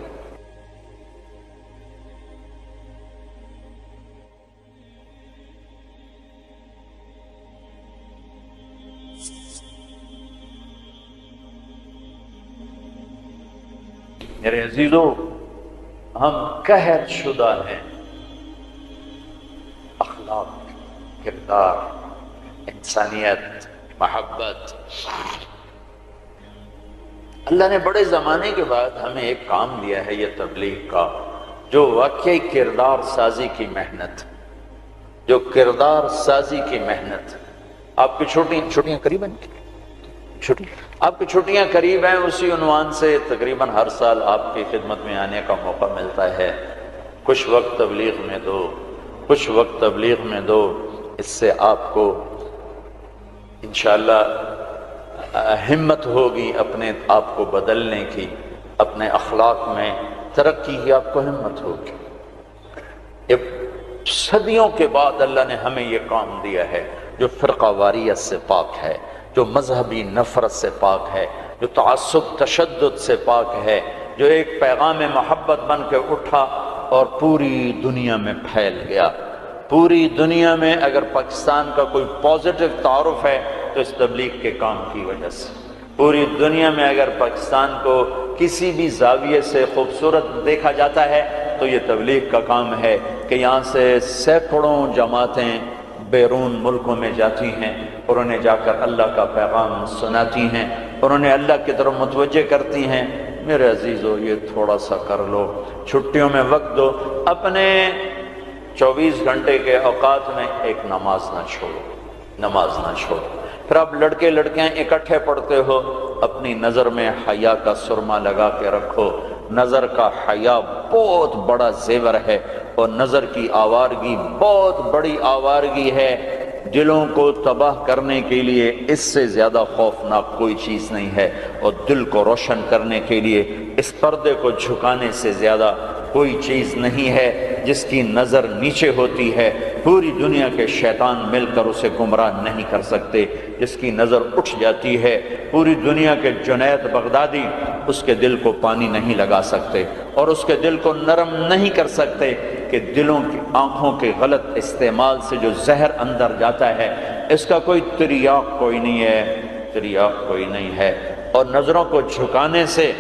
میرے عزیزو، ہم قحط شدہ ہیں، اخلاق، کردار، انسانیت، محبت۔ اللہ نے بڑے زمانے کے بعد ہمیں ایک کام دیا ہے یہ تبلیغ کا، جو واقعی کردار سازی کی محنت، جو کردار سازی کی محنت۔ آپ کی چھٹیاں قریب ہیں، آپ کی چھٹیاں قریب ہیں، اسی عنوان سے تقریباً ہر سال آپ کی خدمت میں آنے کا موقع ملتا ہے۔ کچھ وقت تبلیغ میں دو، کچھ وقت تبلیغ میں دو، اس سے آپ کو انشاءاللہ ہمت ہوگی اپنے آپ کو بدلنے کی، اپنے اخلاق میں ترقی کی آپ کو ہمت ہوگی۔ صدیوں کے بعد اللہ نے ہمیں یہ کام دیا ہے، جو فرقہ واریت سے پاک ہے، جو مذہبی نفرت سے پاک ہے، جو تعصب تشدد سے پاک ہے، جو ایک پیغام محبت بن کے اٹھا اور پوری دنیا میں پھیل گیا۔ پوری دنیا میں اگر پاکستان کا کوئی پازیٹو تعارف ہے تو اس تبلیغ کے کام کی وجہ سے۔ پوری دنیا میں اگر پاکستان کو کسی بھی زاویے سے خوبصورت دیکھا جاتا ہے تو یہ تبلیغ کا کام ہے کہ یہاں سے سینکڑوں جماعتیں بیرون ملکوں میں جاتی ہیں اور انہیں جا کر اللہ کا پیغام سناتی ہیں اور انہیں اللہ کی طرف متوجہ کرتی ہیں، میرے عزیزو یہ تھوڑا سا کر لو، چھٹیوں میں وقت دو، اپنے 24 گھنٹے کے اوقات میں ایک نماز نہ چھوڑو، نماز نہ چھوڑو۔ پھر آپ لڑکے لڑکیاں اکٹھے پڑھتے ہو، اپنی نظر میں حیا کا سرما لگا کے رکھو، نظر کا حیا بہت بڑا زیور ہے اور نظر کی آوارگی بہت بڑی آوارگی ہے، دلوں کو تباہ کرنے کے لیے اس سے زیادہ خوفناک کوئی چیز نہیں ہے، اور دل کو روشن کرنے کے لیے اس پردے کو جھکانے سے زیادہ کوئی چیز نہیں ہے۔ جس کی نظر نیچے ہوتی ہے پوری دنیا کے شیطان مل کر اسے گمراہ نہیں کر سکتے، جس کی نظر اٹھ جاتی ہے پوری دنیا کے جنید بغدادی اس کے دل کو پانی نہیں لگا سکتے اور اس کے دل کو نرم نہیں کر سکتے، کہ دلوں کی آنکھوں کے غلط استعمال سے جو زہر اندر جاتا ہے اس کا کوئی تریاق کوئی نہیں ہے، تریاق کوئی نہیں ہے، اور نظروں کو جھکانے سے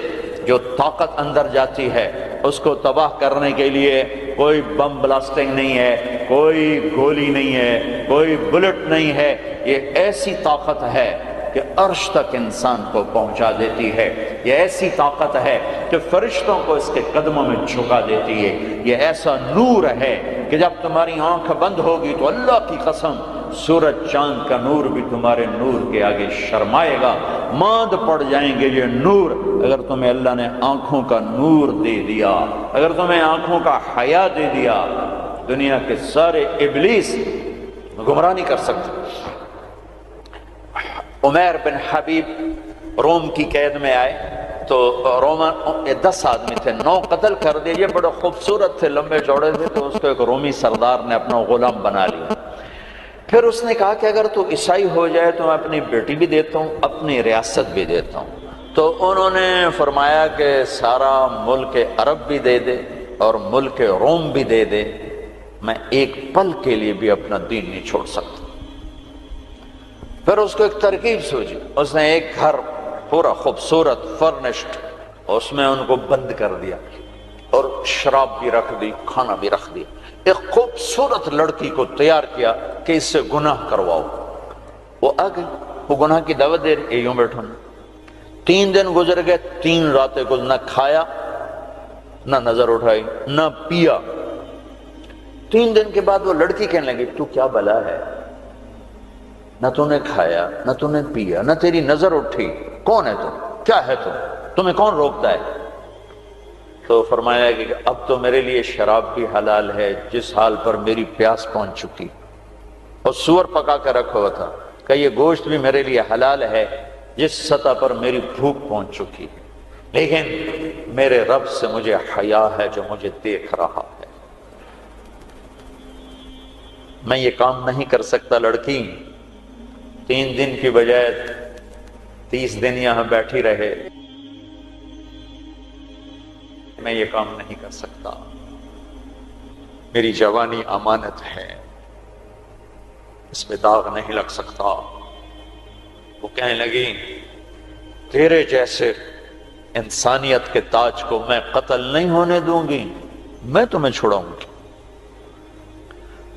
جو طاقت اندر جاتی ہے اس کو تباہ کرنے کے لیے کوئی بم بلاسٹنگ نہیں ہے، کوئی گولی نہیں ہے، کوئی بلٹ نہیں ہے، یہ ایسی طاقت ہے کہ عرش تک انسان کو پہنچا دیتی ہے، یہ ایسی طاقت ہے کہ فرشتوں کو اس کے قدموں میں جھکا دیتی ہے، یہ ایسا نور ہے کہ جب تمہاری آنکھ بند ہوگی تو اللہ کی قسم سورج چاند کا نور بھی تمہارے نور کے آگے شرمائے گا، ماند پڑ جائیں گے یہ نور۔ اگر تمہیں اللہ نے آنکھوں کا نور دے دیا، اگر تمہیں آنکھوں کا حیا دے دیا، دنیا کے سارے ابلیس گمراہ نہیں کر سکتے۔ عمیر بن حبیب روم کی قید میں آئے تو رومن 10 آدمی تھے، 9 قتل کر دیے، یہ بڑے خوبصورت تھے، لمبے چوڑے تھے، تو اس کو ایک رومی سردار نے اپنا غلام بنا لیا۔ پھر اس نے کہا کہ اگر تو عیسائی ہو جائے تو میں اپنی بیٹی بھی دیتا ہوں، اپنی ریاست بھی دیتا ہوں۔ تو انہوں نے فرمایا کہ سارا ملک عرب بھی دے دے اور ملک روم بھی دے دے، میں ایک پل کے لیے بھی اپنا دین نہیں چھوڑ سکتا۔ پھر اس کو ایک ترکیب سوچی، اس نے ایک گھر پورا خوبصورت فرنشڈ، اس میں ان کو بند کر دیا اور شراب بھی رکھ دی، کھانا بھی رکھ دیا، ایک خوبصورت لڑکی کو تیار کیا کہ اس سے گناہ کرواؤ۔ وہ آ گئی، وہ گناہ کی دعوت دے رہی، یوں بیٹھو نا۔ 3 دن گزر گئے، 3 راتیں کو نہ کھایا، نہ نظر اٹھائی، نہ پیا۔ 3 دن کے بعد وہ لڑکی کہنے لگی تو کیا بلا ہے، نہ تو نے کھایا نہ تو نے پیا نہ تیری نظر اٹھی، کون ہے تم، کیا ہے تم، تمہیں کون روکتا ہے؟ تو فرمایا کہ اب تو میرے لیے شراب بھی حلال ہے جس حال پر میری پیاس پہنچ چکی، اور سور پکا کر رکھا ہوا تھا کہ یہ گوشت بھی میرے لیے حلال ہے جس سطح پر میری بھوک پہنچ چکی، لیکن میرے رب سے مجھے حیا ہے جو مجھے دیکھ رہا ہے، میں یہ کام نہیں کر سکتا۔ لڑکی 3 دن کی بجائے 30 دن یہاں بیٹھی رہے، میں یہ کام نہیں کر سکتا، میری جوانی امانت ہے، اس پہ داغ نہیں لگ سکتا۔ وہ کہنے لگی تیرے جیسے انسانیت کے تاج کو میں قتل نہیں ہونے دوں گی، میں تمہیں چھڑاؤں گی۔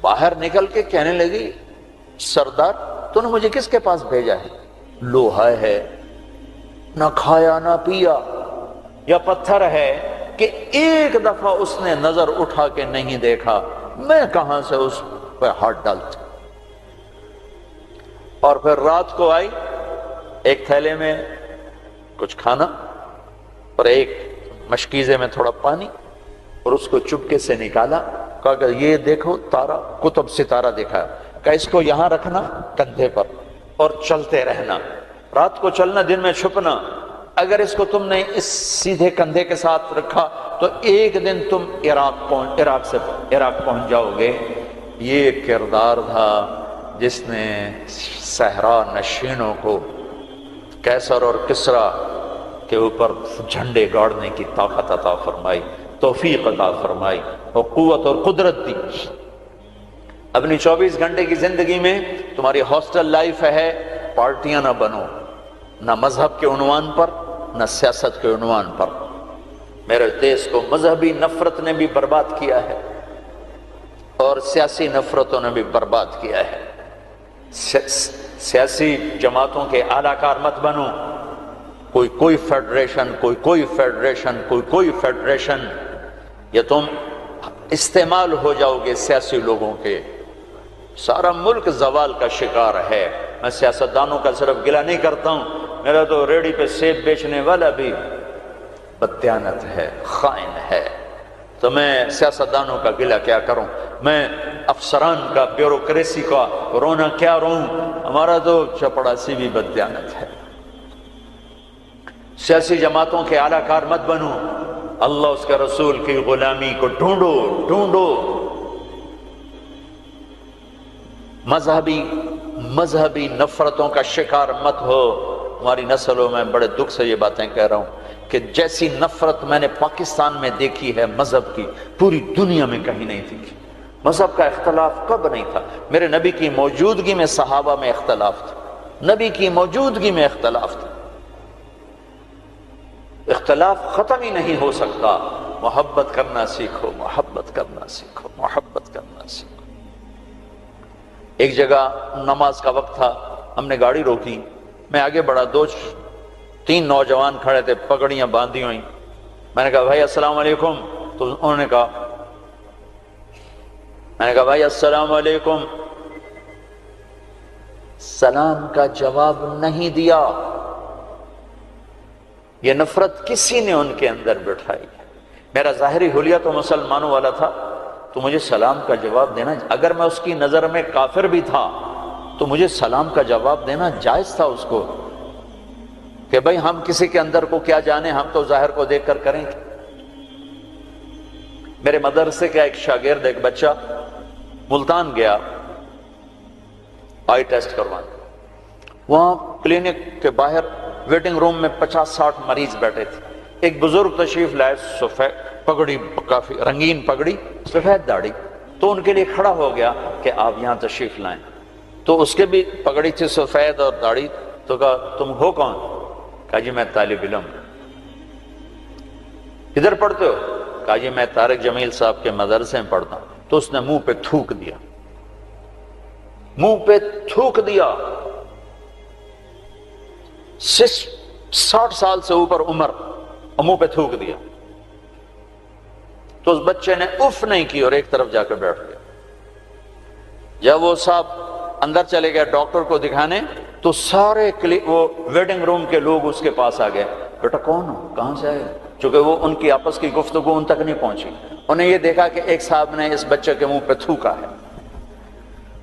باہر نکل کے کہنے لگی سردار تو نے مجھے کس کے پاس بھیجا ہے، لوہا ہے، نہ کھایا نہ پیا، یا پتھر ہے کہ ایک دفعہ اس نے نظر اٹھا کے نہیں دیکھا، میں کہاں سے اس پہ ہاتھ ڈالتا۔ اور پھر رات کو آئی، ایک تھیلے میں کچھ کھانا اور ایک مشکیزے میں تھوڑا پانی، اور اس کو چپکے سے نکالا، کہا کہ یہ دیکھو تارا، کتب ستارہ دکھایا، کہ اس کو یہاں رکھنا کندھے پر اور چلتے رہنا، رات کو چلنا دن میں چھپنا، اگر اس کو تم نے اس سیدھے کندھے کے ساتھ رکھا تو ایک دن تم عراق پہنچ جاؤ گے۔ یہ کردار تھا جس نے صحرا نشینوں کو کیسر اور کسرا کے اوپر جھنڈے گاڑنے کی طاقت عطا فرمائی، توفیق عطا فرمائی اور قوت اور قدرت دی۔ اپنی 24 گھنٹے کی زندگی میں تمہاری ہاسٹل لائف ہے، پارٹیاں نہ بنو، نہ مذہب کے عنوان پر نہ سیاست کے عنوان پر۔ میرے دیش کو مذہبی نفرت نے بھی برباد کیا ہے، اور سیاسی نفرتوں نے بھی برباد کیا ہے۔ سیاسی جماعتوں کے اعلی کار مت بنو، کوئی فیڈریشن، کوئی فیڈریشن، کوئی فیڈریشن، یا تم استعمال ہو جاؤ گے سیاسی لوگوں کے، سارا ملک زوال کا شکار ہے۔ میں سیاستدانوں کا صرف گلہ نہیں کرتا ہوں، میرا تو ریڑھی پہ سیب بیچنے والا بھی بددیانت ہے، خائن ہے، تو میں سیاستدانوں کا گلہ کیا کروں، میں افسران کا، بیوروکریسی کا رونا کیا روں، ہمارا تو چپڑاسی بھی بددیانت ہے۔ سیاسی جماعتوں کے اعلی کار مت بنو، اللہ اس کے رسول کی غلامی کو ڈھونڈو۔ مذہبی نفرتوں کا شکار مت ہو۔ ہماری نسلوں میں بڑے دکھ سے یہ باتیں کہہ رہا ہوں کہ جیسی نفرت میں نے پاکستان میں دیکھی ہے مذہب کی، پوری دنیا میں کہیں نہیں دیکھی۔ مذہب کا اختلاف کب نہیں تھا؟ میرے نبی کی موجودگی میں صحابہ میں اختلاف تھا، نبی کی موجودگی میں اختلاف تھا۔ اختلاف ختم ہی نہیں ہو سکتا۔ محبت کرنا سیکھو، محبت کرنا سیکھو، محبت کرنا سیکھو۔ ایک جگہ نماز کا وقت تھا، ہم نے گاڑی روکی، میں آگے بڑھا، 2-3 نوجوان کھڑے تھے، پگڑیاں باندھی ہوئی۔ میں نے کہا بھائی السلام علیکم، تو انہوں نے کہا، میں نے کہا بھائی السلام علیکم، سلام کا جواب نہیں دیا۔ یہ نفرت کسی نے ان کے اندر بٹھائی۔ میرا ظاہری حلیہ تو مسلمانوں والا تھا، تو مجھے سلام کا جواب دینا، اگر میں اس کی نظر میں کافر بھی تھا تو مجھے سلام کا جواب دینا جائز تھا اس کو، کہ بھئی ہم کسی کے اندر کو کیا جانے، ہم تو ظاہر کو دیکھ کر کریں گے۔ میرے مدرسے کا ایک شاگرد، ایک بچہ ملتان گیا آئی ٹیسٹ کروانے، وہاں کلینک کے باہر ویٹنگ روم میں 50-60 مریض بیٹھے تھے۔ ایک بزرگ تشریف لائے، سفید پگڑی، کافی رنگین پگڑی، سفید داڑھی، تو ان کے لیے کھڑا ہو گیا کہ آپ یہاں تشریف لائیں۔ تو اس کے بھی پگڑی تھی سفید اور داڑھی، تو کہا تم ہو کون؟ کہا جی میں طالب علم۔ کدھر پڑھتے ہو؟ کہا جی میں طارق جمیل صاحب کے مدرسے میں پڑھتا ہوں۔ تو اس نے منہ پہ تھوک دیا، منہ پہ تھوک دیا۔ 60 سال سے اوپر عمر، اور منہ پہ تھوک دیا۔ تو اس بچے نے اف نہیں کی اور ایک طرف جا کے بیٹھ گیا۔ جب وہ صاحب اندر چلے گئے ڈاکٹر کو دکھانے، تو سارے وہ ویٹنگ روم کے لوگ اس کے پاس آ گئے، بیٹا کون ہو، کہاں سے آئے؟ چونکہ وہ ان کی آپس کی گفتگو ان تک نہیں پہنچی، انہیں یہ دیکھا کہ ایک صاحب نے اس بچے کے منہ پہ تھوکا ہے۔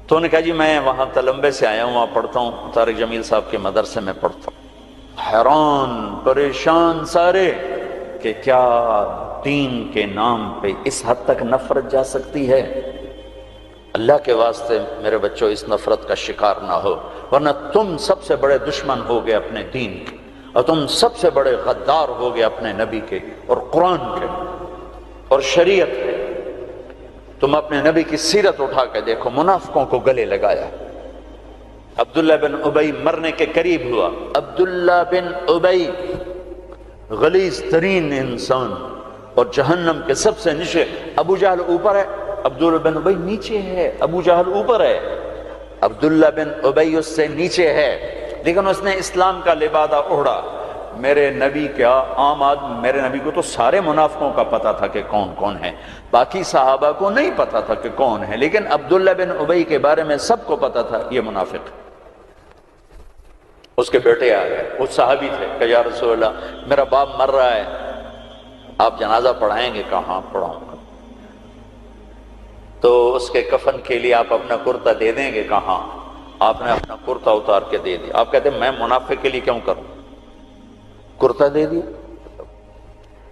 تو انہوں نے کہا جی میں وہاں تلمبے سے آیا ہوں، وہاں پڑھتا ہوں، طارق جمیل صاحب کے مدرسے میں پڑھتا ہوں۔ حیران پریشان سارے کہ کیا دین کے نام پہ اس حد تک نفرت جا سکتی ہے؟ اللہ کے واسطے میرے بچوں اس نفرت کا شکار نہ ہو، ورنہ تم سب سے بڑے دشمن ہو گئے اپنے دین کے، اور تم سب سے بڑے غدار ہو گئے اپنے نبی کے اور قرآن کے اور شریعت کے۔ تم اپنے نبی کی سیرت اٹھا کے دیکھو، منافقوں کو گلے لگایا۔ عبداللہ بن ابی مرنے کے قریب ہوا۔ عبداللہ بن ابی غلیظ ترین انسان اور جہنم کے سب سے نیچے، ابو جہل اوپر ہے، عبداللہ بن ابی نیچے ہے، ابو جہل اوپر ہے، عبداللہ بن ابی اس سے نیچے ہے، لیکن اس نے اسلام کا لبادہ اوڑھا۔ میرے نبی کیا عام آدمی، میرے نبی کو تو سارے منافقوں کا پتا تھا کہ کون کون ہے، باقی صحابہ کو نہیں پتا تھا کہ کون ہے، لیکن عبداللہ بن ابی کے بارے میں سب کو پتا تھا یہ منافق۔ اس کے بیٹے آ گئے، وہ صحابی تھے، کہ یا رسول اللہ میرا باپ مر رہا ہے، آپ جنازہ پڑھائیں گے؟ کہا ہاں پڑھاؤں گا۔ تو اس کے کفن کے لیے آپ اپنا کرتا دے دیں گے؟ کہا ہاں۔ آپ نے اپنا کرتا اتار کے دے دیا۔ آپ کہتے ہیں میں منافق کے لیے کیوں کروں، کرتا دے دیا۔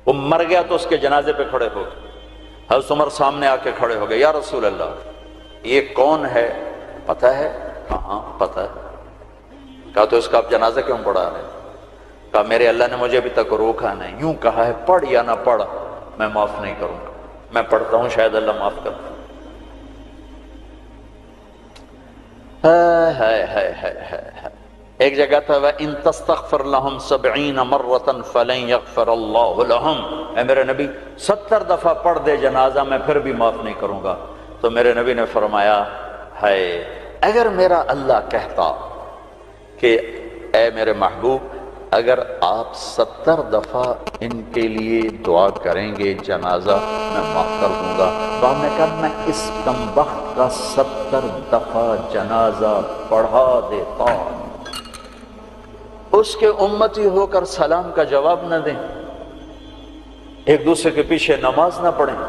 وہ مر گیا تو اس کے جنازے پہ کھڑے ہو گئے، حضرت عمر سامنے آ کے کھڑے ہو گئے، یا رسول اللہ یہ کون ہے پتہ ہے؟ کہا ہاں پتہ ہے۔ کہا تو اس کا آپ جنازہ کیوں پڑھا رہے؟ کہا میرے اللہ نے مجھے ابھی تک روکا نہیں، یوں کہا ہے پڑھ یا نہ پڑھ میں معاف نہیں کروں گا، میں پڑھتا ہوں شاید اللہ معاف کر دے۔ ایک جگہ تھا وَإِن تَسْتَغْفِرْ لَهُمْ 70 مَرَّةً فَلَن يَغْفِرَ اللَّهُ لَهُمْ، اے میرے نبی 70 دفعہ پڑھ دے جنازہ میں پھر بھی معاف نہیں کروں گا۔ تو میرے نبی نے فرمایا ہے اگر میرا اللہ کہتا کہ اے میرے محبوب اگر آپ 70 دفعہ ان کے لیے دعا کریں گے جنازہ میں معاف کر دوں گا، تو ہم نے کہا میں اس کمبخت کا 70 دفعہ جنازہ پڑھا دیتا، اس کے امتی ہو کر سلام کا جواب نہ دیں، ایک دوسرے کے پیچھے نماز نہ پڑھیں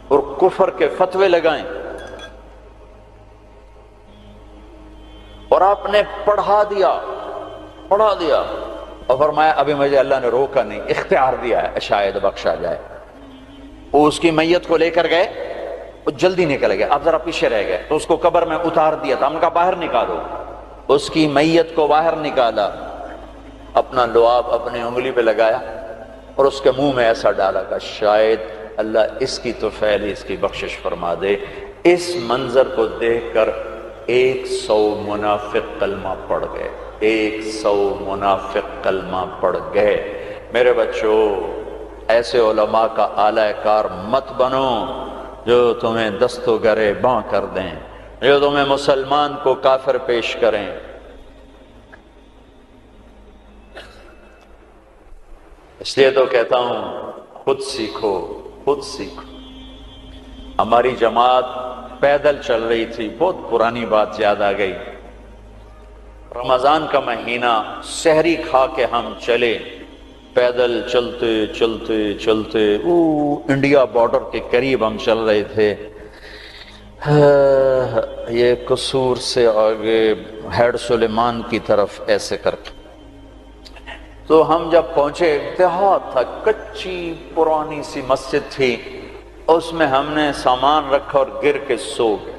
اور کفر کے فتوے لگائیں، اور آپ نے پڑھا دیا اور فرمایا ابھی مجھے اللہ نے روکا نہیں، اختیار دیا ہے شاید بخشا جائے۔ وہ اس کی میت کو لے کر گئے، وہ جلدی نکل گئے، آپ ذرا پیچھے رہ گئے، تو اس کو قبر میں اتار دیا تھا، ہم نے کہا باہر نکالو، اس کی میت کو باہر نکالا، اپنا لعاب اپنی انگلی پہ لگایا اور اس کے منہ میں ایسا ڈالا کہ شاید اللہ اس کی تو پھیلی اس کی بخشش فرما دے۔ اس منظر کو دیکھ کر 100 منافق کلمہ پڑھ گئے، 100 منافق کلمہ پڑھ گئے۔ میرے بچوں، ایسے علماء کا اعلی کار مت بنو جو تمہیں دست و گرے باں کر دیں، جو تمہیں مسلمان کو کافر پیش کریں۔ اس لیے تو کہتا ہوں خود سیکھو، خود سیکھو۔ ہماری جماعت پیدل چل رہی تھی، بہت پرانی بات یاد آ گئی، رمضان کا مہینہ، سحری کھا کے ہم چلے، پیدل چلتے چلتے چلتے انڈیا بارڈر کے قریب ہم چل رہے تھے، یہ قصور سے آگے ہیڈ سلیمان کی طرف ایسے کر کے، تو ہم جب پہنچے دیہات تھا، کچی پرانی سی مسجد تھی، اس میں ہم نے سامان رکھا اور گر کے سو گئے،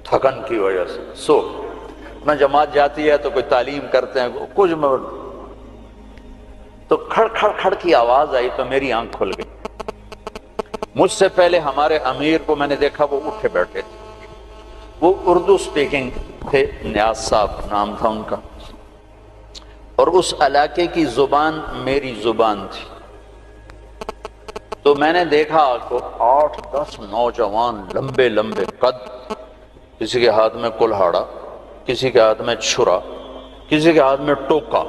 تھکن کی وجہ سے سو گئے۔ نہ جماعت جاتی ہے تو کوئی تعلیم کرتے ہیں کچھ، تو کھڑ کھڑ کھڑ کی آواز آئی تو میری آنکھ کھل گئی۔ مجھ سے پہلے ہمارے امیر کو میں نے دیکھا، وہ اٹھے بیٹھے تھے، وہ اردو سپیکنگ تھے، نیاز صاحب نام تھا ان کا، اور اس علاقے کی زبان میری زبان تھی۔ تو میں نے دیکھا کہ 8-10 نوجوان لمبے لمبے قد، کسی کے ہاتھ میں کلہاڑا، کسی کے ہاتھ میں چھرا، کسی کے ہاتھ میں ٹوکا۔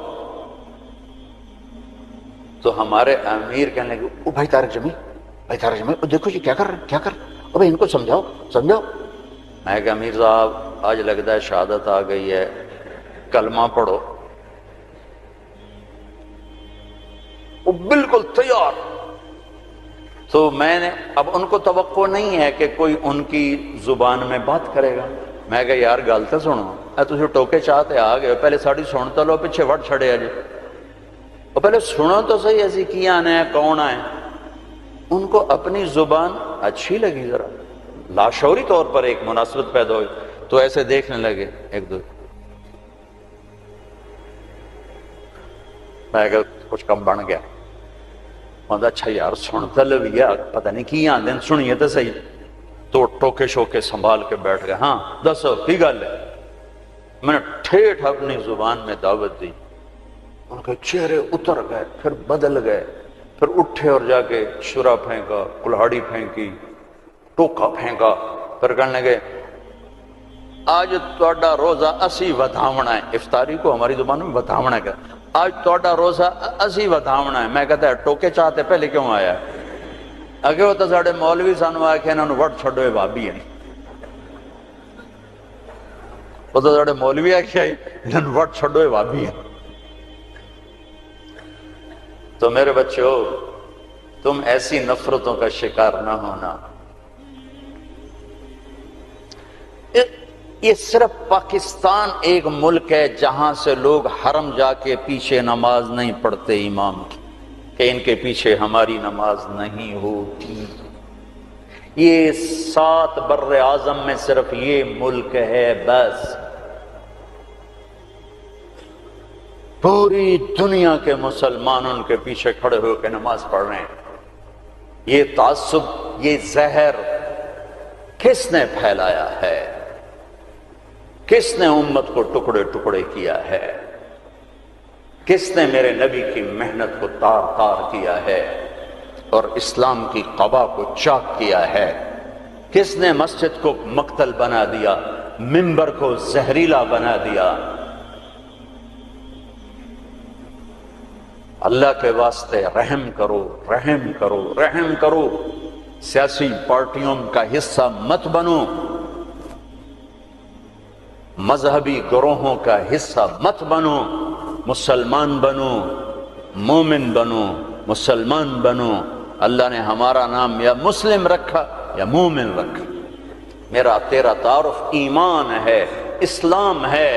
تو ہمارے امیر کہنے لگے او بھائی طارق جمیل، بھائی طارق جمیل، دیکھو یہ کیا کر رہے ہیں، کیا کر رہے ہیں، او بھائی ان کو سمجھاؤ سمجھاؤ۔ میں کہا امیر صاحب آج لگتا ہے شہادت آ گئی ہے، کلمہ پڑھو۔ وہ بالکل تیار۔ تو میں نے، اب ان کو توقع نہیں ہے کہ کوئی ان کی زبان میں بات کرے گا، میں کہا یار گل تو سنو، تسی ٹوکے چاہتے آ گئے، پہلے ساڑی سن تو لو، پیچھے وٹ چھڑے اجے، اور پہلے سنو تو صحیح ایسی کی آنا ہے، کون آئے۔ ان کو اپنی زبان اچھی لگی، ذرا لاشعوری طور پر ایک مناسبت پیدا ہوئی، تو ایسے دیکھنے لگے ایک دو، میں کہا کچھ کم بن گیا، مطلب اچھا یار سنتا لویا، پتہ نہیں کی آندے سنیے تو صحیح۔ تو ٹوکے شوکے سنبھال کے بیٹھ گئے، ہاں دسو کی گل ہے۔ میں نے ٹھیٹھ اپنی زبان میں دعوت دی، ان کے چہرے اتر گئے، پھر بدل گئے، پھر اٹھے اور جا کے شرا پھینکا، کلہاڑی پھینکی، ٹوکا پھینکا، پھر کہنے لگے آج تہاڈا روزہ اسی ودھاونا ہے، افطاری کو ہماری زبان میں ودھاونا ہے، آج تہاڈا روزہ اسی ودھاونا ہے۔ میں کہتا ہے ٹوکے چاہتے پہلے کیوں آیا ہے؟ اگے وہ تو ساڑے مولوی سانو آ کے انہوں نے وٹ چھڑوے بابی ہیں، وہ تو ساڑے مولوی آ کے انہوں نے وٹ چھڑوے بابی ہیں۔ تو میرے بچوں، تم ایسی نفرتوں کا شکار نہ ہونا۔ یہ صرف پاکستان ایک ملک ہے جہاں سے لوگ حرم جا کے پیچھے نماز نہیں پڑھتے امام کی، کہ ان کے پیچھے ہماری نماز نہیں ہوتی۔ یہ 7 بر اعظم میں صرف یہ ملک ہے بس، پوری دنیا کے مسلمان ان کے پیچھے کھڑے ہو کے نماز پڑھ رہے ہیں۔ یہ تعصب، یہ زہر کس نے پھیلایا ہے؟ کس نے امت کو ٹکڑے ٹکڑے کیا ہے؟ کس نے میرے نبی کی محنت کو تار تار کیا ہے اور اسلام کی قبا کو چاک کیا ہے؟ کس نے مسجد کو مقتل بنا دیا، منبر کو زہریلا بنا دیا؟ اللہ کے واسطے رحم کرو، رحم کرو، رحم کرو۔ سیاسی پارٹیوں کا حصہ مت بنو، مذہبی گروہوں کا حصہ مت بنو، مسلمان بنو، مومن بنو، مسلمان بنو۔ اللہ نے ہمارا نام یا مسلم رکھا یا مومن رکھا۔ میرا تیرا تعارف ایمان ہے، اسلام ہے۔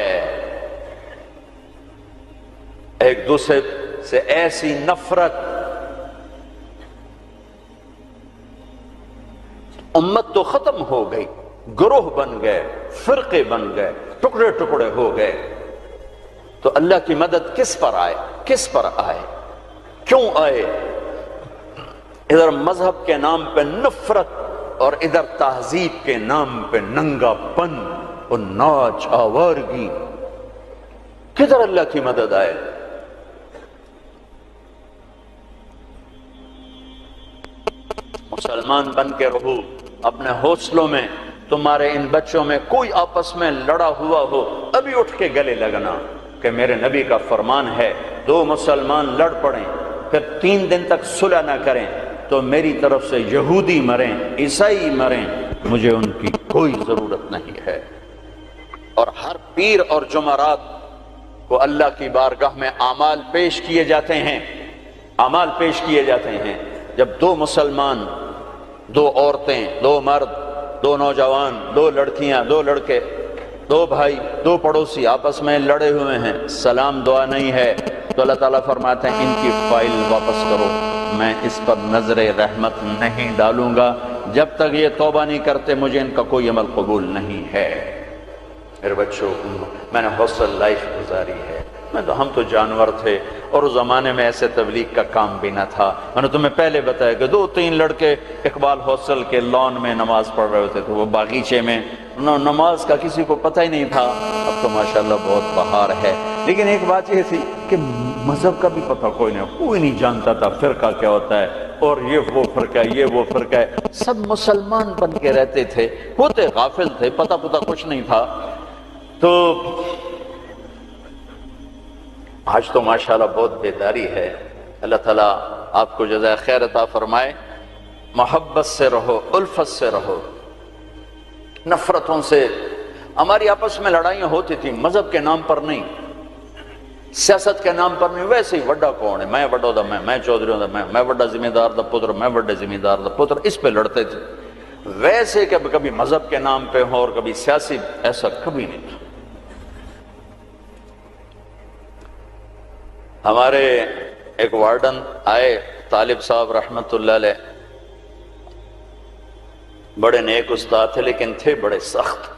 ایک دوسرے سے ایسی نفرت، امت تو ختم ہو گئی، گروہ بن گئے، فرقے بن گئے، ٹکڑے ٹکڑے ہو گئے۔ تو اللہ کی مدد کس پر آئے؟ کس پر آئے؟ کیوں آئے؟ ادھر مذہب کے نام پہ نفرت اور ادھر تہذیب کے نام پہ ننگا پن اور ناچ آوارگی، کدھر اللہ کی مدد آئے؟ مسلمان بن کے رہو، اپنے حوصلوں میں تمہارے ان بچوں میں کوئی آپس میں لڑا ہوا ہو، ابھی اٹھ کے گلے لگنا کہ میرے نبی کا فرمان ہے دو مسلمان لڑ پڑیں پھر 3 دن تک صلح نہ کریں تو میری طرف سے یہودی مریں، عیسائی مریں، مجھے ان کی کوئی ضرورت نہیں ہے۔ اور ہر پیر اور جمعرات کو اللہ کی بارگاہ میں اعمال پیش کیے جاتے ہیں، اعمال پیش کیے جاتے ہیں۔ جب 2 مسلمان، 2 عورتیں، 2 مرد، 2 نوجوان، 2 لڑکیاں، 2 لڑکے، 2 بھائی، 2 پڑوسی آپس میں لڑے ہوئے ہیں، سلام دعا نہیں ہے، تو اللہ تعالیٰ فرماتے ہیں ان کی فائل واپس کرو، میں اس پر نظر رحمت نہیں ڈالوں گا، جب تک یہ توبہ نہیں کرتے مجھے ان کا کوئی عمل قبول نہیں ہے۔ میرے بچوں، میں نے حوصل لائف گزاری ہے، ہم تو جانور تھے، اور اس زمانے میں ایسے تبلیغ کا کام بھی نہ تھا۔ میں نے تمہیں پہلے بتایا کہ 2-3 لڑکے اقبال حوصل کے لان میں نماز پڑھ رہے ہوتے تھے، وہ باغیچے میں، نماز کا کسی کو پتہ ہی نہیں تھا۔ اب تو ماشاءاللہ بہت بہار ہے، لیکن ایک بات یہ تھی کہ مذہب کا بھی پتہ کوئی نہیں جانتا تھا، فرقہ کیا ہوتا ہے، اور یہ وہ فرقہ ہے، یہ وہ فرقہ ہے، سب مسلمان بن کے رہتے تھے، ہوتے غافل تھے، پتہ کچھ نہیں تھا۔ تو آج تو ماشاءاللہ بہت بیداری ہے۔ اللہ تعالیٰ آپ کو جزائے خیر عطا فرمائے۔ محبت سے رہو، الفت سے رہو، نفرتوں سے۔ ہماری آپس میں لڑائیاں ہوتی تھیں، مذہب کے نام پر نہیں، سیاست کے نام پر نہیں، ویسے ہی وڈا کون ہے، میں وڈا دا میں چودھری ہوں دا میں وڈا ذمہ دار دا پتر، میں وڈا ذمہ دار دا پتر، اس پہ لڑتے تھے۔ ویسے کہ کبھی مذہب کے نام پہ ہو اور کبھی سیاسی، ایسا کبھی نہیں تھا۔ ہمارے ایک وارڈن آئے، طالب صاحب رحمت اللہ علیہ، بڑے نیک استاد تھے لیکن تھے بڑے سخت۔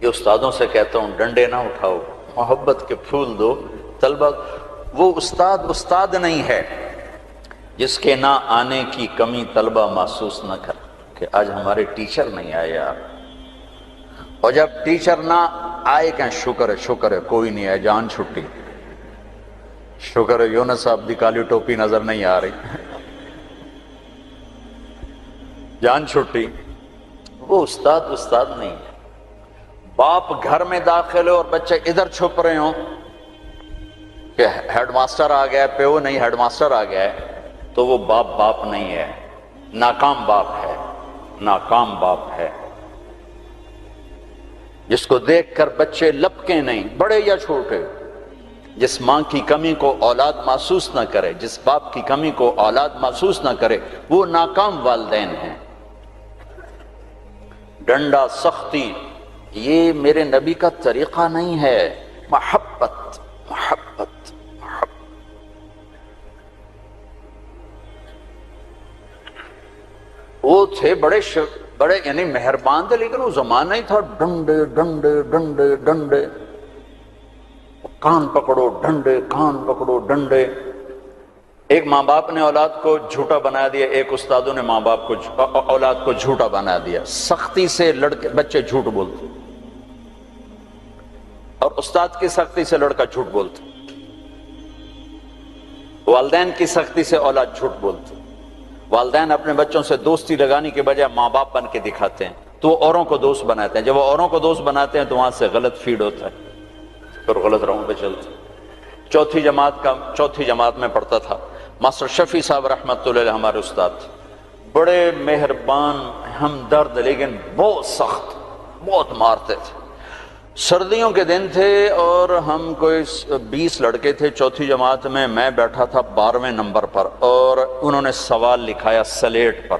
یہ استادوں سے کہتا ہوں ڈنڈے نہ اٹھاؤ، محبت کے پھول دو طلبہ۔ وہ استاد نہیں ہے جس کے نہ آنے کی کمی طلبہ محسوس نہ کر کہ آج ہمارے ٹیچر نہیں آئے یار، اور جب ٹیچر نہ آئے کہ شکر ہے کوئی نہیں آئے، جان چھٹی، شکر ہے یونس صاحب دی کالی ٹوپی نظر نہیں آ رہی، جان چھٹی۔ وہ استاد نہیں ہے۔ باپ گھر میں داخل ہو اور بچے ادھر چھپ رہے ہوں کہ ہیڈ ماسٹر آ گیا ہے، پیو نہیں ہیڈ ماسٹر آ گیا ہے، تو وہ باپ نہیں ہے، ناکام باپ ہے، ناکام باپ ہے۔ جس کو دیکھ کر بچے لپکیں نہیں، بڑے یا چھوٹے، جس ماں کی کمی کو اولاد محسوس نہ کرے، جس باپ کی کمی کو اولاد محسوس نہ کرے، وہ ناکام والدین ہیں۔ ڈنڈا، سختی، یہ میرے نبی کا طریقہ نہیں ہے۔ محبت، محبت، محبت۔ وہ تھے بڑے یعنی مہربان تھے، لیکن وہ زمانہ ہی تھا ڈنڈے ڈنڈے ڈنڈے ڈنڈے، کان پکڑو ڈنڈے، کان پکڑو ڈنڈے۔ ایک ماں باپ نے اولاد کو جھوٹا بنا دیا، ایک استادوں نے ماں باپ کو اولاد کو جھوٹا بنا دیا۔ سختی سے لڑکے بچے جھوٹ بولتے، اور استاد کی سختی سے لڑکا جھوٹ بولتا، والدین کی سختی سے اولاد جھوٹ بولتی۔ والدین اپنے بچوں سے دوستی لگانے کے بجائے ماں باپ بن کے دکھاتے ہیں، تو وہ اوروں کو دوست بناتے ہیں، جب وہ اوروں کو دوست بناتے ہیں تو وہاں سے غلط فیڈ ہوتا ہے، پھر غلط راہوں پہ چلتے ہیں۔ چوتھی جماعت میں پڑھتا تھا، ماسٹر شفیع صاحب رحمۃ اللہ علیہ ہمارے استاد تھے، بڑے مہربان، ہمدرد، لیکن بہت سخت، بہت مارتے تھے۔ سردیوں کے دن تھے اور ہم کوئی 20 لڑکے تھے چوتھی جماعت میں بیٹھا تھا 12ویں نمبر پر، اور انہوں نے سوال لکھایا سلیٹ پر،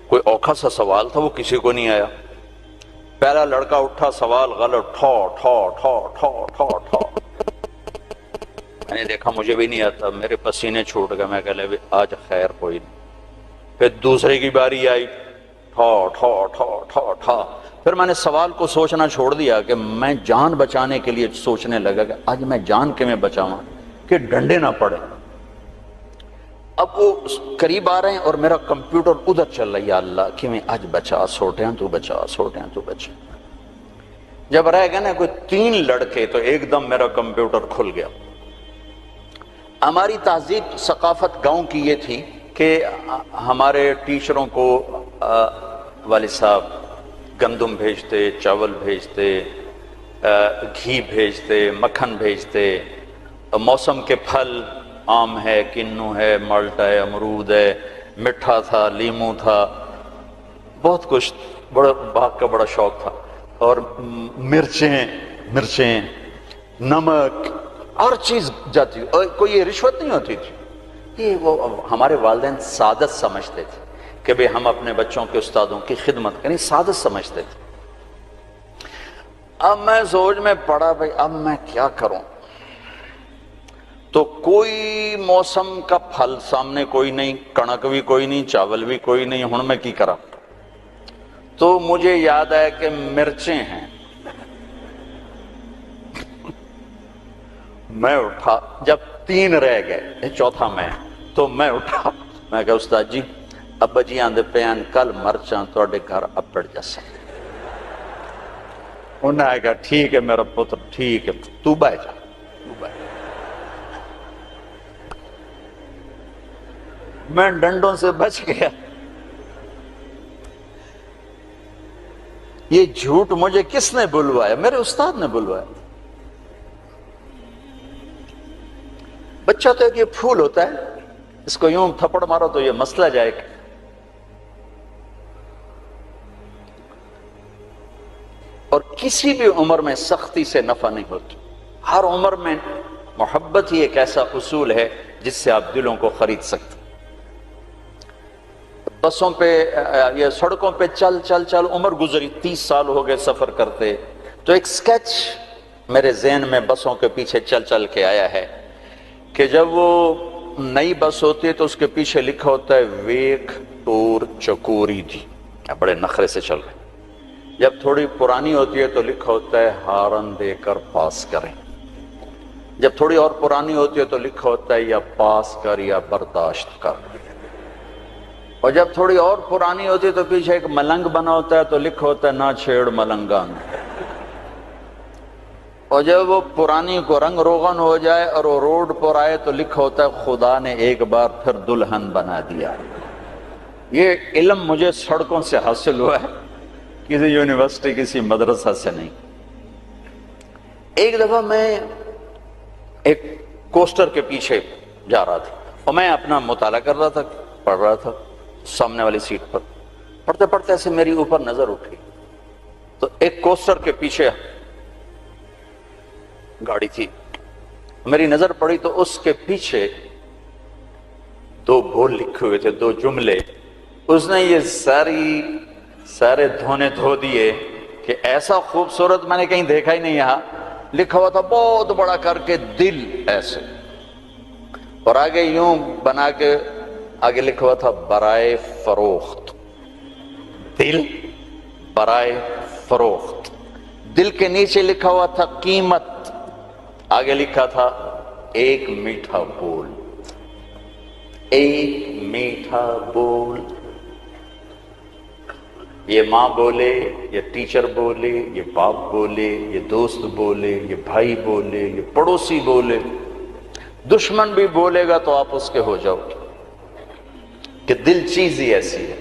کوئی اوکھا سا سوال تھا، وہ کسی کو نہیں آیا۔ پہلا لڑکا اٹھا، سوال غلط، ٹھو ٹھو ٹھو ٹھو ٹھو ٹھو، میں نے دیکھا مجھے بھی نہیں آتا، میرے پسینے چھوٹ گئے، میں کہہ لے آج خیر کوئی نہیں۔ پھر دوسرے کی باری آئی، ٹھو ٹھو ٹھو ٹھو ٹھو، پھر میں نے سوال کو سوچنا چھوڑ دیا کہ میں جان بچانے کے لیے سوچنے لگا کہ آج میں جان کے میں بچاؤں کہ ڈنڈے نہ پڑے۔ اب وہ قریب آ رہے ہیں اور میرا کمپیوٹر ادھر چل رہا ہے، یا اللہ کہ میں آج بچا، سوٹیاں تو بچا، سوٹیاں تو بچا۔ جب رہ گئے نا کوئی 3 لڑکے تو ایک دم میرا کمپیوٹر کھل گیا۔ ہماری تہذیب ثقافت گاؤں کی یہ تھی کہ ہمارے ٹیچروں کو والد صاحب گندم بھیجتے، چاول بھیجتے، گھی بھیجتے، مکھن بھیجتے، موسم کے پھل، آم ہے، کنو ہے، مالٹا ہے، امرود ہے، مٹھا تھا، لیمو تھا، بہت کچھ، بڑا باغ کا بڑا شوق تھا، اور مرچیں، نمک، ہر چیز جاتی، اور کوئی یہ رشوت نہیں ہوتی تھی، یہ وہ ہمارے والدین سعادت سمجھتے تھے کہ بھئی ہم اپنے بچوں کے استادوں کی خدمت کریں، سعادت سمجھتے تھے۔ اب میں سوچ میں پڑا بھئی اب میں کیا کروں، تو کوئی موسم کا پھل سامنے کوئی نہیں، کنک بھی کوئی نہیں، چاول بھی کوئی نہیں، ہن میں کی کرا؟ تو مجھے یاد ہے کہ مرچیں ہیں، میں اٹھا، جب 3 رہ گئے، چوتھا میں، تو میں اٹھا، میں کہا استاد جی ابا جی آندے پیان کل مرچاں توڑے گھر اپڑ جیسا۔ انہوں نے کہا ٹھیک ہے میرا پتر، ٹھیک ہے، تو بہ جا، تو بہ جا۔ میں ڈنڈوں سے بچ گیا۔ یہ جھوٹ مجھے کس نے بلوایا؟ میرے استاد نے بلوایا۔ بچہ تو ایک یہ پھول ہوتا ہے، اس کو یوں تھپڑ مارو تو یہ مسئلہ جائے گا۔ اور کسی بھی عمر میں سختی سے نفع نہیں ہوتی، ہر عمر میں محبت ہی ایک ایسا اصول ہے جس سے آپ دلوں کو خرید سکتے۔ بسوں پہ یا سڑکوں پہ چل چل چل عمر گزری، 30 سال ہو گئے سفر کرتے، تو ایک سکیچ میرے ذہن میں بسوں کے پیچھے چل چل کے آیا ہے کہ جب وہ نئی بس ہوتی ہے تو اس کے پیچھے لکھا ہوتا ہے ویک ٹور چکوری دی، بڑے نخرے سے چل رہے۔ جب تھوڑی پرانی ہوتی ہے تو لکھا ہوتا ہے ہارن دے کر پاس کریں۔ جب تھوڑی اور پرانی ہوتی ہے تو لکھا ہوتا ہے یا پاس کر یا برداشت کر۔ اور جب تھوڑی اور پرانی ہوتی ہے تو پیچھے ایک ملنگ بنا ہوتا ہے تو لکھا ہوتا ہے نہ چھیڑ ملنگان۔ اور جب وہ پرانی کو رنگ روغن ہو جائے اور وہ روڈ پر آئے تو لکھا ہوتا ہے خدا نے ایک بار پھر دلہن بنا دیا۔ یہ علم مجھے سڑکوں سے حاصل ہوا ہے، کسی یونیورسٹی کسی مدرسہ سے نہیں۔ ایک دفعہ میں ایک کوسٹر کے پیچھے جا رہا تھا اور میں اپنا مطالعہ کر رہا تھا، پڑھ رہا تھا سامنے والی سیٹ پر، پڑھتے پڑھتے ایسے میری اوپر نظر اٹھی تو ایک کوسٹر کے پیچھے گاڑی تھی، میری نظر پڑی تو اس کے پیچھے 2 بول لکھے ہوئے تھے، 2 جملے۔ اس نے یہ سارے دھونے دھو دیے کہ ایسا خوبصورت میں نے کہیں دیکھا ہی نہیں، یہاں لکھا ہوا تھا بہت بڑا کر کے دل ایسے، اور آگے یوں بنا کے آگے لکھا ہوا تھا برائے فروخت، دل برائے فروخت۔ دل کے نیچے لکھا ہوا تھا قیمت، آگے لکھا تھا ایک میٹھا بول، ایک میٹھا بول۔ یہ ماں بولے، یہ ٹیچر بولے، یہ باپ بولے، یہ دوست بولے، یہ بھائی بولے، یہ پڑوسی بولے، دشمن بھی بولے گا تو آپ اس کے ہو جاؤ گے، کہ دل چیز ہی ایسی ہے۔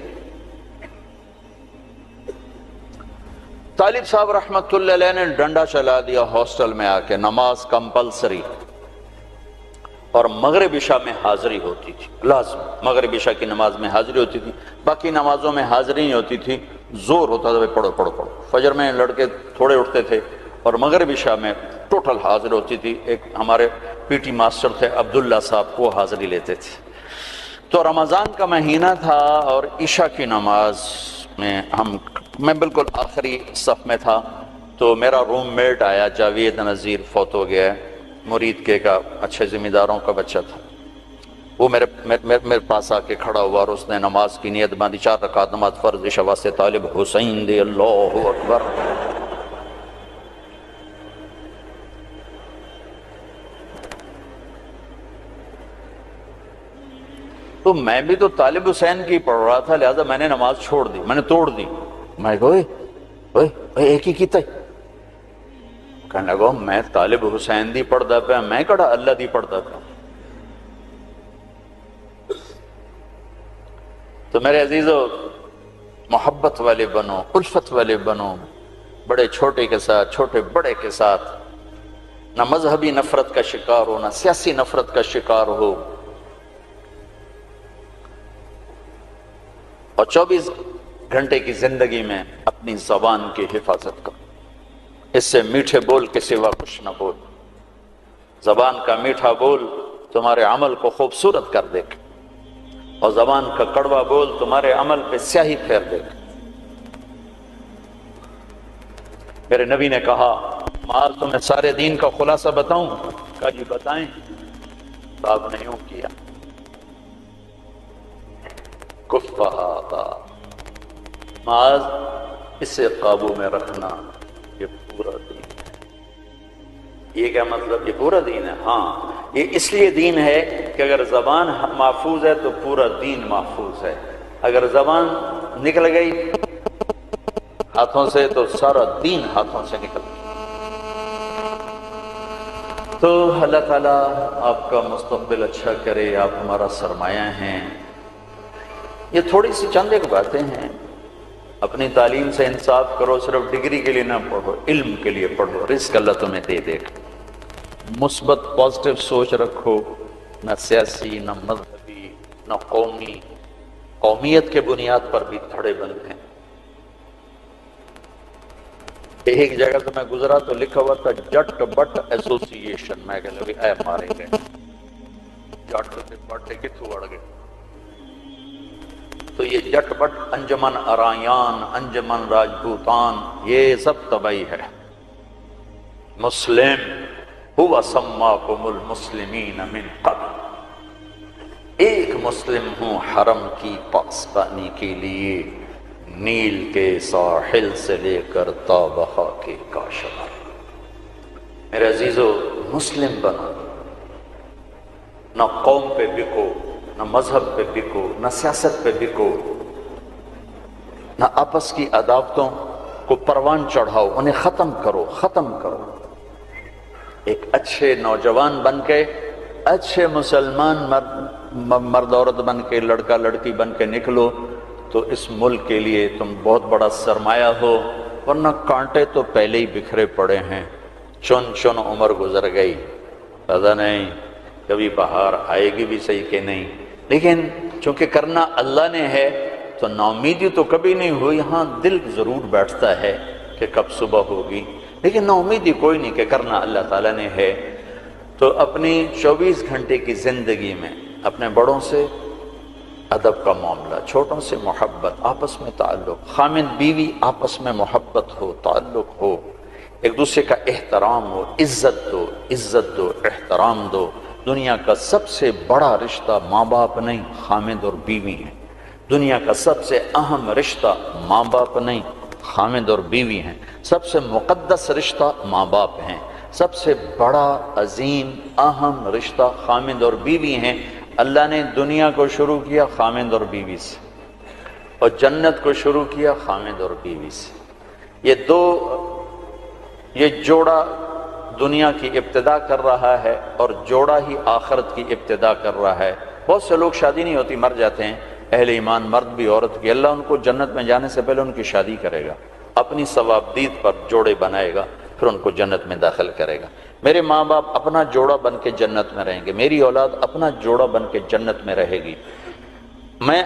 طالب صاحب رحمت اللہ علیہ نے ڈنڈا چلا دیا ہاسٹل میں آ کے، نماز کمپلسری، اور مغرب عشاء میں حاضری ہوتی تھی، لازم مغرب عشاء کی نماز میں حاضری ہوتی تھی، باقی نمازوں میں حاضری نہیں ہوتی تھی، زور ہوتا تھا پڑھو پڑھو پڑھو۔ فجر میں لڑکے تھوڑے اٹھتے تھے اور مغرب عشاء میں ٹوٹل حاضر ہوتی تھی۔ ایک ہمارے پی ٹی ماسٹر تھے عبداللہ صاحب، وہ حاضری لیتے تھے۔ تو رمضان کا مہینہ تھا اور عشاء کی نماز میں میں بالکل آخری صف میں تھا، تو میرا روم میٹ آیا، جاوید نذیر، فوت ہو گیا ہے، مرید کے کا، اچھے ذمہ داروں کا بچہ تھا۔ وہ میرے پاس آ کے کھڑا ہوا اور اس نے نماز کی نیت باندھی، 4 رکعت نماز فرض عشاء واسطے طالب حسین دے، اللہ اکبر۔ تو میں بھی تو طالب حسین کی پڑھ رہا تھا، لہذا میں نے نماز چھوڑ دی، میں نے توڑ دی۔ میں کہا اوئے ایک ہی کیتا ہے، کہنے لگا میں طالب حسین دی پڑھدا پیا، میں کہڑا اللہ دی پڑھدا پیا۔ تو میرے عزیزو، محبت والے بنو، الفت والے بنو، بڑے چھوٹے کے ساتھ، چھوٹے بڑے کے ساتھ، نہ مذہبی نفرت کا شکار ہو، نہ سیاسی نفرت کا شکار ہو، اور 24 گھنٹے کی زندگی میں اپنی زبان کی حفاظت کرو۔ اس سے میٹھے بول کے سوا کچھ نہ بول۔ زبان کا میٹھا بول تمہارے عمل کو خوبصورت کر دے گا، اور زبان کا کڑوا بول تمہارے عمل پہ سیاہی پھیر دے گا۔ میرے نبی نے کہا معاذ تمہیں سارے دین کا خلاصہ بتاؤں؟ کہا جی بتائیں۔ تو آپ نے یوں کیا، کفہا معاذ اسے قابو میں رکھنا، یہ پورا دین ہے۔ یہ کیا مطلب؟ یہ پورا دین ہے؟ ہاں، یہ اس لیے دین ہے کہ اگر زبان محفوظ ہے تو پورا دین محفوظ ہے، اگر زبان نکل گئی ہاتھوں سے تو سارا دین ہاتھوں سے نکل گیا۔ تو اللہ تعالیٰ آپ کا مستقبل اچھا کرے، آپ ہمارا سرمایہ ہیں۔ یہ تھوڑی سی چند ایک باتیں ہیں، اپنی تعلیم سے انصاف کرو، صرف ڈگری کے لیے نہ پڑھو، علم کے لیے پڑھو، رزق اللہ تمہیں دے دے گا۔ مثبت پازیٹیو سوچ رکھو، نہ سیاسی، نہ مذہبی، نہ قومی، قومیت کے بنیاد پر بھی دھڑے بند ہیں۔ ایک جگہ سے میں گزرا تو لکھا ہوا تھا جٹ بٹ ایسوسی ایشن، میں کہہ لگی اے مارے گئے، جٹ سے بٹ کتوں اڑ گئے۔ تو یہ جٹ بٹ، انجمن ارایان، انجمن راجپوتان، یہ سب تباہی ہے۔ مسلم ہوا سماکم المسلمین من قبل، ایک مسلم ہوں حرم کی پاسبانی کے لیے، نیل کے ساحل سے لے کر تا بہا کے کاشان۔ میرے عزیزو، مسلم بنو، نہ قوم پہ بکو، نہ مذہب پہ بکو، نہ سیاست پہ بکو، نہ آپس کی عداوتوں کو پروان چڑھاؤ، انہیں ختم کرو، ختم کرو۔ ایک اچھے نوجوان بن کے، اچھے مسلمان مرد عورت بن کے، لڑکا لڑکی بن کے نکلو تو اس ملک کے لیے تم بہت بڑا سرمایہ ہو، ورنہ کانٹے تو پہلے ہی بکھرے پڑے ہیں، چن چن عمر گزر گئی، پتہ نہیں کبھی بہار آئے گی بھی صحیح کہ نہیں۔ لیکن چونکہ کرنا اللہ نے ہے تو ناامیدی تو کبھی نہیں ہوئی، ہاں دل ضرور بیٹھتا ہے کہ کب صبح ہوگی، لیکن ناامیدی کوئی نہیں کہ کرنا اللہ تعالیٰ نے ہے۔ تو اپنی 24 گھنٹے کی زندگی میں اپنے بڑوں سے ادب کا معاملہ، چھوٹوں سے محبت، آپس میں تعلق، خامد بیوی آپس میں محبت ہو، تعلق ہو، ایک دوسرے کا احترام ہو، عزت دو، عزت دو، احترام دو۔ دنیا کا سب سے بڑا رشتہ ماں باپ نہیں، خامد اور بیوی ہیں۔ دنیا کا سب سے اہم رشتہ ماں باپ نہیں، خامد اور بیوی ہیں۔ سب سے مقدس رشتہ ماں باپ ہیں۔ سب سے بڑا عظیم اہم رشتہ خامد اور بیوی ہیں۔ اللہ نے دنیا کو شروع کیا خامد اور بیوی سے، اور جنت کو شروع کیا خامد اور بیوی سے۔ یہ جوڑا دنیا کی ابتدا کر رہا ہے اور جوڑا ہی آخرت کی ابتدا کر رہا ہے۔ بہت سے لوگ شادی نہیں ہوتی مر جاتے ہیں، اہل ایمان مرد بھی عورت بھی، اللہ ان کو جنت میں جانے سے پہلے ان کی شادی کرے گا، اپنی ثوابدید پر جوڑے بنائے گا، پھر ان کو جنت میں داخل کرے گا۔ میرے ماں باپ اپنا جوڑا بن کے جنت میں رہیں گے، میری اولاد اپنا جوڑا بن کے جنت میں رہے گی، میں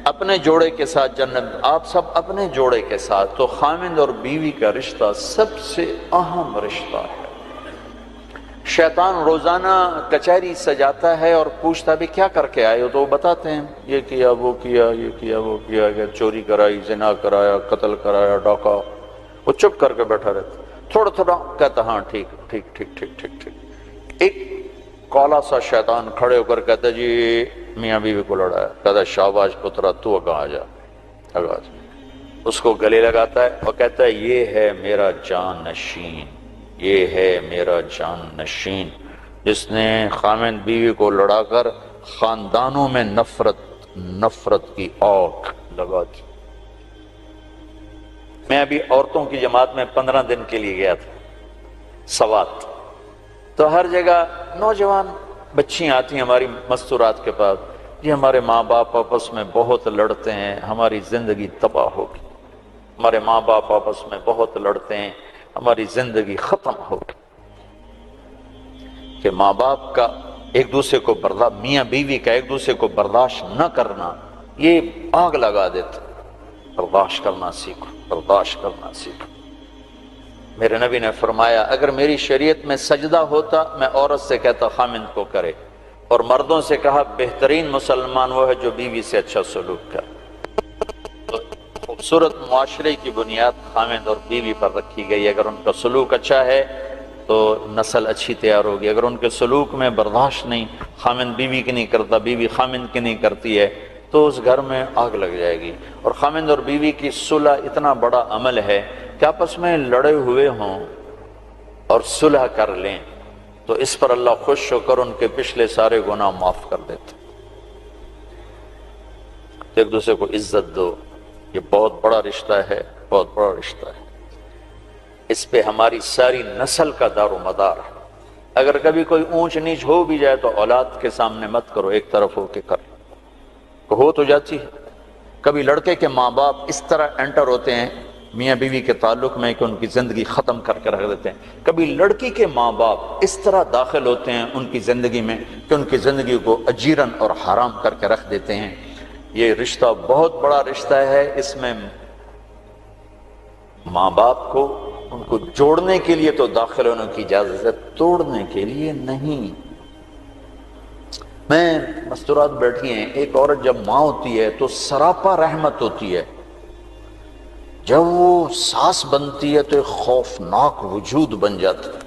اپنے جوڑے کے ساتھ جنت، آپ سب اپنے جوڑے کے ساتھ۔ تو خامند اور بیوی کا رشتہ سب سے اہم رشتہ ہے۔ شیطان روزانہ کچہری سجاتا ہے اور پوچھتا بھی کیا کر کے آئے ہو، تو وہ بتاتے ہیں یہ کیا وہ کیا یہ کیا وہ کیا، چوری کرائی، زنا کرایا، قتل کرایا، ڈاکہ۔ وہ چپ کر کے بیٹھا رہتا، تھوڑا تھوڑا کہتا ہاں ٹھیک ٹھیک ٹھیک ٹھیک ٹھیک ٹھیک۔ ایک کالا سا شیطان کھڑے ہو کر کہتا جی میاں بیوی کو لڑایا، کہتا شاباش پترا تو اگا آ جا، اگا جا۔ اس کو گلے لگاتا ہے اور کہتا ہے یہ ہے میرا جان نشین، یہ ہے میرا جان نشین، جس نے خامند بیوی کو لڑا کر خاندانوں میں نفرت کی آگ لگا دی۔ میں ابھی عورتوں کی جماعت میں 15 دن کے لیے گیا تھا سوات، تو ہر جگہ نوجوان بچیاں آتی ہیں ہماری مستورات کے پاس، جی ہمارے ماں باپ آپس میں بہت لڑتے ہیں، ہماری زندگی تباہ ہوگی، ہمارے ماں باپ آپس میں بہت لڑتے ہیں، ہماری زندگی ختم ہوگی۔ کہ ماں باپ کا ایک دوسرے کو میاں بیوی کا ایک دوسرے کو برداشت نہ کرنا یہ آگ لگا دیتا۔ برداشت کرنا سیکھو، برداشت کرنا سیکھو۔ میرے نبی نے فرمایا اگر میری شریعت میں سجدہ ہوتا میں عورت سے کہتا خامند کو کرے، اور مردوں سے کہا بہترین مسلمان وہ ہے جو بیوی سے اچھا سلوک کرے۔ تو خوبصورت معاشرے کی بنیاد خامند اور بیوی پر رکھی گئی، اگر ان کا سلوک اچھا ہے تو نسل اچھی تیار ہوگی، اگر ان کے سلوک میں برداشت نہیں، خامند بیوی کی نہیں کرتا، بیوی خامند کی نہیں کرتی ہے، تو اس گھر میں آگ لگ جائے گی۔ اور خامند اور بیوی کی صلح اتنا بڑا عمل ہے کہ آپس میں لڑے ہوئے ہوں اور صلح کر لیں تو اس پر اللہ خوش ہو کر ان کے پچھلے سارے گناہ معاف کر دیتے۔ تو ایک دوسرے کو عزت دو، یہ بہت بڑا رشتہ ہے، بہت بڑا رشتہ ہے، اس پہ ہماری ساری نسل کا دار و مدار ہے۔ اگر کبھی کوئی اونچ نیچ ہو بھی جائے تو اولاد کے سامنے مت کرو، ایک طرف ہو کے کرو، ہو تو جاتی ہے۔ کبھی لڑکے کے ماں باپ اس طرح انٹر ہوتے ہیں میاں بیوی کے تعلق میں کہ ان کی زندگی ختم کر کے رکھ دیتے ہیں، کبھی لڑکی کے ماں باپ اس طرح داخل ہوتے ہیں ان کی زندگی میں کہ ان کی زندگی کو اجیرن اور حرام کر کے رکھ دیتے ہیں۔ یہ رشتہ بہت بڑا رشتہ ہے، اس میں ماں باپ کو ان کو جوڑنے کے لیے تو داخل ہونے کی اجازت ہے، توڑنے کے لیے نہیں۔ میں مستورات بیٹھی ہیں، ایک عورت جب ماں ہوتی ہے تو سراپا رحمت ہوتی ہے، جب وہ ساس بنتی ہے تو ایک خوفناک وجود بن جاتا ہے،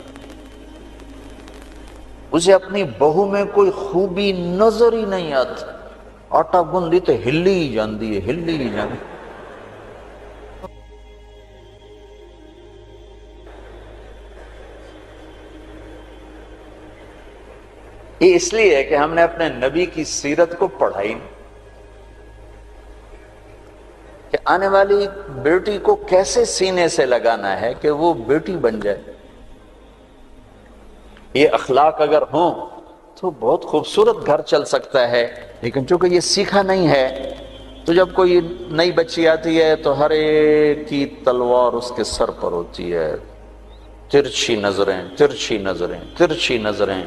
اسے اپنی بہو میں کوئی خوبی نظر ہی نہیں آتی، آٹا گندی تو ہلی ہی جاندی ہے، ہلی ہی جاندی۔ یہ اس لیے ہے کہ ہم نے اپنے نبی کی سیرت کو پڑھائی نہیں، کہ آنے والی بیٹی کو کیسے سینے سے لگانا ہے کہ وہ بیٹی بن جائے۔ یہ اخلاق اگر ہوں تو بہت خوبصورت گھر چل سکتا ہے، لیکن چونکہ یہ سیکھا نہیں ہے تو جب کوئی نئی بچی آتی ہے تو ہر ایک کی تلوار اس کے سر پر ہوتی ہے، ترچھی نظریں ترچھی نظریں ترچھی نظریں۔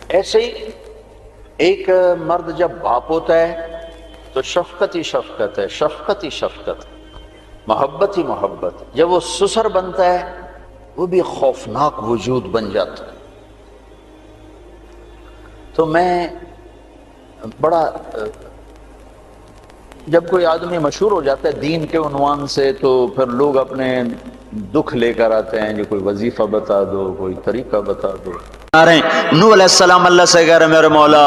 ایسے ہی ایک مرد جب باپ ہوتا ہے تو شفقت ہی شفقت ہے، شفقت ہی شفقت، محبت ہی محبت۔ جب وہ سسر بنتا ہے وہ بھی خوفناک وجود بن جاتا ہے۔ تو میں بڑا جب کوئی آدمی مشہور ہو جاتا ہے دین کے عنوان سے تو پھر لوگ اپنے دکھ لے کر آتے ہیں، جو کوئی وظیفہ بتا دو، کوئی طریقہ بتا دو۔ نوح علیہ السلام اللہ سے کہہ رہے میرے مولا